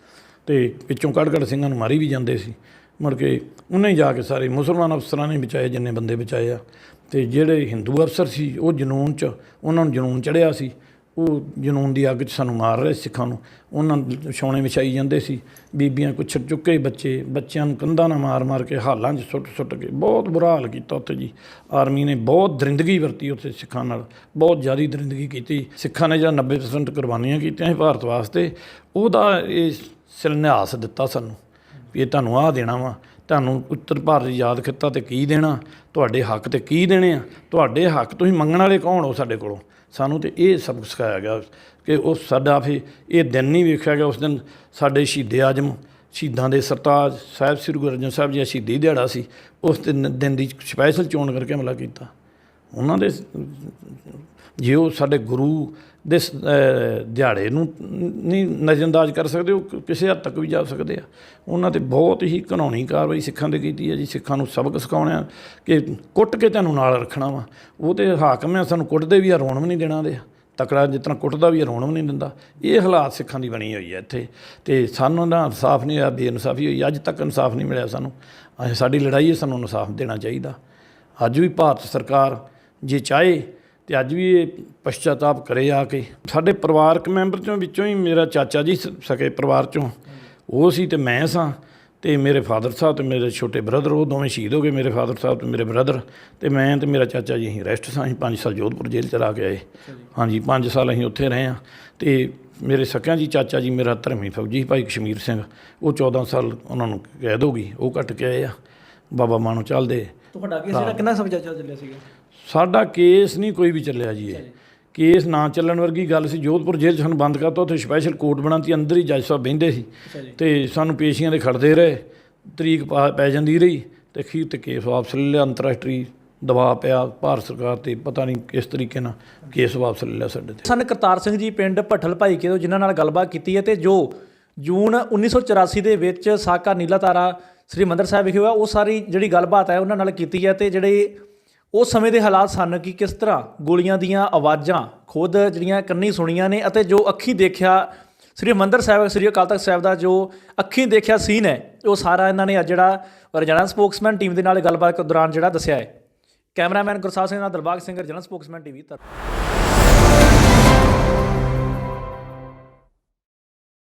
ਅਤੇ ਵਿੱਚੋਂ ਕੱਢ ਸਿੰਘਾਂ ਨੂੰ ਮਾਰੀ ਵੀ ਜਾਂਦੇ ਸੀ। ਮੁੜ ਕੇ ਉਹਨੇ ਹੀ ਜਾ ਕੇ ਸਾਰੇ ਮੁਸਲਮਾਨ ਅਫਸਰਾਂ ਨੇ ਬਚਾਏ ਜਿੰਨੇ ਬੰਦੇ ਬਚਾਏ ਆ। ਅਤੇ ਜਿਹੜੇ ਹਿੰਦੂ ਅਫਸਰ ਸੀ ਉਹ ਜਨੂੰਨ 'ਚ, ਉਹਨਾਂ ਨੂੰ ਜਨੂੰਨ ਚੜ੍ਹਿਆ ਸੀ, ਉਹ ਜਨੂੰਨ ਦੀ ਅੱਗ 'ਚ ਸਾਨੂੰ ਮਾਰ ਰਹੇ ਸਿੱਖਾਂ ਨੂੰ। ਉਹਨਾਂ ਨੂੰ ਛਾਉਣੇ ਵਿਛਾਈ ਜਾਂਦੇ ਸੀ, ਬੀਬੀਆਂ ਕੁੱਛੜ ਚੁੱਕੇ ਬੱਚਿਆਂ ਨੂੰ ਕੰਧਾਂ ਨਾਲ ਮਾਰ ਕੇ ਹਾਲਾਂ 'ਚ ਸੁੱਟ ਕੇ ਬਹੁਤ ਬੁਰਾ ਹਾਲ ਕੀਤਾ ਉੱਥੇ ਜੀ। ਆਰਮੀ ਨੇ ਬਹੁਤ ਦਰਿੰਦਗੀ ਵਰਤੀ ਉੱਥੇ ਸਿੱਖਾਂ ਨਾਲ, ਬਹੁਤ ਜ਼ਿਆਦਾ ਦਰਿੰਦਗੀ ਕੀਤੀ। ਸਿੱਖਾਂ ਨੇ ਜਿਹੜਾ 90% ਕੁਰਬਾਨੀਆਂ ਕੀਤੀਆਂ ਸੀ ਭਾਰਤ ਵਾਸਤੇ, ਉਹਦਾ ਇਹ ਸਿਲਨਿਆਸ ਦਿੱਤਾ ਸਾਨੂੰ ਵੀ ਇਹ ਤੁਹਾਨੂੰ ਆਹ ਦੇਣਾ ਵਾ, ਤੁਹਾਨੂੰ ਉੱਤਰ ਭਾਰਤ ਯਾਦ ਕੀਤਾ ਅਤੇ ਕੀ ਦੇਣਾ, ਤੁਹਾਡੇ ਹੱਕ 'ਤੇ ਕੀ ਦੇਣੇ ਆ, ਤੁਹਾਡੇ ਹੱਕ ਤੁਸੀਂ ਮੰਗਣ ਵਾਲੇ ਕੌਣ ਹੋ ਸਾਡੇ ਕੋਲੋਂ। ਸਾਨੂੰ ਤਾਂ ਇਹ ਸਬਕ ਸਿਖਾਇਆ ਗਿਆ ਕਿ ਉਹ ਸਾਡਾ ਫਿਰ ਇਹ ਦਿਨ ਨਹੀਂ ਵੇਖਿਆ ਗਿਆ। ਉਸ ਦਿਨ ਸਾਡੇ ਸ਼ਹੀਦੇ ਆਜ਼ਮ, ਸ਼ਹੀਦਾਂ ਦੇ ਸਰਤਾਜ ਸਾਹਿਬ ਸ੍ਰੀ ਗੁਰੂ ਅਰਜਨ ਸਾਹਿਬ ਜੀ ਦਾ ਸ਼ਹੀਦੀ ਦਿਹਾੜਾ ਸੀ। ਉਸ ਦਿਨ ਦੀ ਸਪੈਸ਼ਲ ਚੋਣ ਕਰਕੇ ਹਮਲਾ ਕੀਤਾ ਉਹਨਾਂ ਦੇ। ਜੇ ਉਹ ਸਾਡੇ ਗੁਰੂ ਦੇ ਦਿਹਾੜੇ ਨੂੰ ਨਹੀਂ ਨਜ਼ਰਅੰਦਾਜ਼ ਕਰ ਸਕਦੇ, ਉਹ ਕਿਸੇ ਹੱਦ ਤੱਕ ਵੀ ਜਾ ਸਕਦੇ ਆ। ਉਹਨਾਂ 'ਤੇ ਬਹੁਤ ਹੀ ਘਿਨਾਉਣੀ ਕਾਰਵਾਈ ਸਿੱਖਾਂ 'ਤੇ ਕੀਤੀ ਹੈ ਜੀ। ਸਿੱਖਾਂ ਨੂੰ ਸਬਕ ਸਿਖਾਉਣਾ ਕਿ ਕੁੱਟ ਕੇ ਤੁਹਾਨੂੰ ਨਾਲ ਰੱਖਣਾ ਵਾ। ਉਹ ਤਾਂ ਹਾਕਮ ਆ, ਸਾਨੂੰ ਕੁੱਟਦੇ ਵੀ ਆ, ਰੋਣ ਵੀ ਨਹੀਂ ਦੇਣਾ ਦੇ। ਤਕੜਾ ਜਿਸ ਤਰ੍ਹਾਂ ਕੁੱਟਦਾ ਵੀ ਆ, ਰੋਣ ਵੀ ਨਹੀਂ ਦਿੰਦਾ। ਇਹ ਹਾਲਾਤ ਸਿੱਖਾਂ ਦੀ ਬਣੀ ਹੋਈ ਹੈ ਇੱਥੇ, ਅਤੇ ਸਾਨੂੰ ਨਾ ਇਨਸਾਫ ਨਹੀਂ ਹੋਇਆ, ਬੇਇਨਸਾਫੀ ਹੋਈ। ਅੱਜ ਤੱਕ ਇਨਸਾਫ ਨਹੀਂ ਮਿਲਿਆ ਸਾਨੂੰ। ਸਾਡੀ ਲੜਾਈ ਹੈ, ਸਾਨੂੰ ਇਨਸਾਫ ਦੇਣਾ ਚਾਹੀਦਾ। ਅੱਜ ਵੀ ਭਾਰਤ ਸਰਕਾਰ ਜੇ ਚਾਹੇ ਅਤੇ ਅੱਜ ਵੀ ਇਹ ਪਛਤਾਤਾਪ ਕਰੇ ਆ ਕੇ। ਸਾਡੇ ਪਰਿਵਾਰਕ ਮੈਂਬਰ ਵਿੱਚੋਂ ਹੀ ਮੇਰਾ ਚਾਚਾ ਜੀ ਸਕੇ ਪਰਿਵਾਰ 'ਚੋਂ ਉਹ ਸੀ, ਅਤੇ ਮੈਂ ਸਾਂ, ਅਤੇ ਮੇਰੇ ਫਾਦਰ ਸਾਹਿਬ ਅਤੇ ਮੇਰੇ ਛੋਟੇ ਬ੍ਰਦਰ, ਉਹ ਦੋਵੇਂ ਸ਼ਹੀਦ ਹੋ ਗਏ। ਮੇਰੇ ਫਾਦਰ ਸਾਹਿਬ ਅਤੇ ਮੇਰੇ ਬ੍ਰਦਰ, ਅਤੇ ਮੈਂ ਅਤੇ ਮੇਰਾ ਚਾਚਾ ਜੀ ਅਸੀਂ ਰੈਸਟ ਸਾਂ। ਅਸੀਂ 5 ਸਾਲ ਜੋਧਪੁਰ ਜੇਲ੍ਹ 'ਚ ਲਾ ਕੇ ਆਏ। ਹਾਂਜੀ, 5 ਸਾਲ ਅਸੀਂ ਉੱਥੇ ਰਹੇ ਹਾਂ। ਅਤੇ ਮੇਰੇ ਸਕਿਆਂ ਜੀ ਚਾਚਾ ਜੀ ਮੇਰਾ ਧਰਮੀ ਫੌਜੀ ਭਾਈ ਕਸ਼ਮੀਰ ਸਿੰਘ, ਉਹ 14 ਸਾਲ ਉਹਨਾਂ ਨੂੰ ਕੈਦ ਹੋ ਗਈ, ਉਹ ਕੱਟ ਕੇ ਆਏ ਆ ਬਾਬਾ ਮਾਣੋ ਚੱਲਦੇ। ਤੁਹਾਡਾ ਕੇਸ ਜਿਹੜਾ ਕਿੰਨਾ ਸਮਾਂ ਚੱਲਿਆ ਸੀਗਾ? ਸਾਡਾ ਕੇਸ ਨਹੀਂ ਕੋਈ ਵੀ ਚੱਲਿਆ ਜੀ। ਇਹ ਕੇਸ ਨਾ ਚੱਲਣ ਵਰਗੀ ਗੱਲ ਸੀ। ਜੋਧਪੁਰ ਜੇਲ੍ਹ 'ਚ ਸਾਨੂੰ ਬੰਦ ਕਰਤਾ, ਉੱਥੇ ਸਪੈਸ਼ਲ ਕੋਰਟ ਬਣਾਤੀ, ਅੰਦਰ ਹੀ ਜੱਜ ਸਾਹਿਬ ਬਹਿੰਦੇ ਸੀ, ਅਤੇ ਸਾਨੂੰ ਪੇਸ਼ੀਆਂ 'ਤੇ ਖੜ੍ਹਦੇ ਰਹੇ। ਤਰੀਕ ਪੈ ਜਾਂਦੀ ਰਹੀ, ਅਤੇ ਅਖੀਰ 'ਤੇ ਕੇਸ ਵਾਪਸ ਲੈ ਲਿਆ। ਅੰਤਰਰਾਸ਼ਟਰੀ ਦਬਾਅ ਪਿਆ ਭਾਰਤ ਸਰਕਾਰ 'ਤੇ, ਪਤਾ ਨਹੀਂ ਕਿਸ ਤਰੀਕੇ ਨਾਲ ਕੇਸ ਵਾਪਸ ਲੈ ਲਿਆ ਸਾਡੇ 'ਤੇ। ਸਨ ਕਰਤਾਰ ਸਿੰਘ ਜੀ ਪਿੰਡ ਭੱਠਲ ਭਾਈਕੇ ਤੋਂ, ਜਿਨ੍ਹਾਂ ਨਾਲ ਗੱਲਬਾਤ ਕੀਤੀ ਹੈ, ਅਤੇ ਜੋ ਜੂਨ 1984 ਦੇ ਵਿੱਚ ਸਾਕਾ ਨੀਲਾ ਤਾਰਾ ਸ੍ਰੀ ਹਰਿਮੰਦਰ ਸਾਹਿਬ ਵਿਖੇ ਹੋਇਆ, ਉਹ ਸਾਰੀ ਜਿਹੜੀ ਗੱਲਬਾਤ ਹੈ ਉਹਨਾਂ ਨਾਲ ਕੀਤੀ ਹੈ। ਅਤੇ ਜਿਹੜੇ ਉਸ ਸਮੇਂ ਦੇ ਹਾਲਾਤ ਸਨ ਕਿ ਕਿਸ ਤਰ੍ਹਾਂ ਗੋਲੀਆਂ ਦੀਆਂ ਆਵਾਜ਼ਾਂ ਖੁਦ ਜਿਹੜੀਆਂ ਕੰਨੀ ਸੁਣੀਆਂ ਨੇ, ਅਤੇ ਜੋ ਅੱਖੀਂ ਦੇਖਿਆ ਸ੍ਰੀ ਹਰਿਮੰਦਰ ਸਾਹਿਬ, ਸ੍ਰੀ ਅਕਾਲ ਤਖਤ ਸਾਹਿਬ ਦਾ ਜੋ ਅੱਖੀਂ ਦੇਖਿਆ ਸੀਨ ਹੈ, ਉਹ ਸਾਰਾ ਇਹਨਾਂ ਨੇ ਅੱਜ ਜਿਹੜਾ ਰੋਜ਼ਾਨਾ ਸਪੋਕਸਮੈਨ ਟੀਮ ਦੇ ਨਾਲ ਗੱਲਬਾਤ ਦੌਰਾਨ ਜਿਹੜਾ ਦੱਸਿਆ ਹੈ। ਕੈਮਰਾਮੈਨ ਗੁਰਸਾਹਿਬ ਸਿੰਘ ਨਾਲ ਦਿਲਬਾਗ ਸਿੰਘ, ਰੋਜ਼ਾਨਾ ਸਪੋਕਸਮੈਨ TV।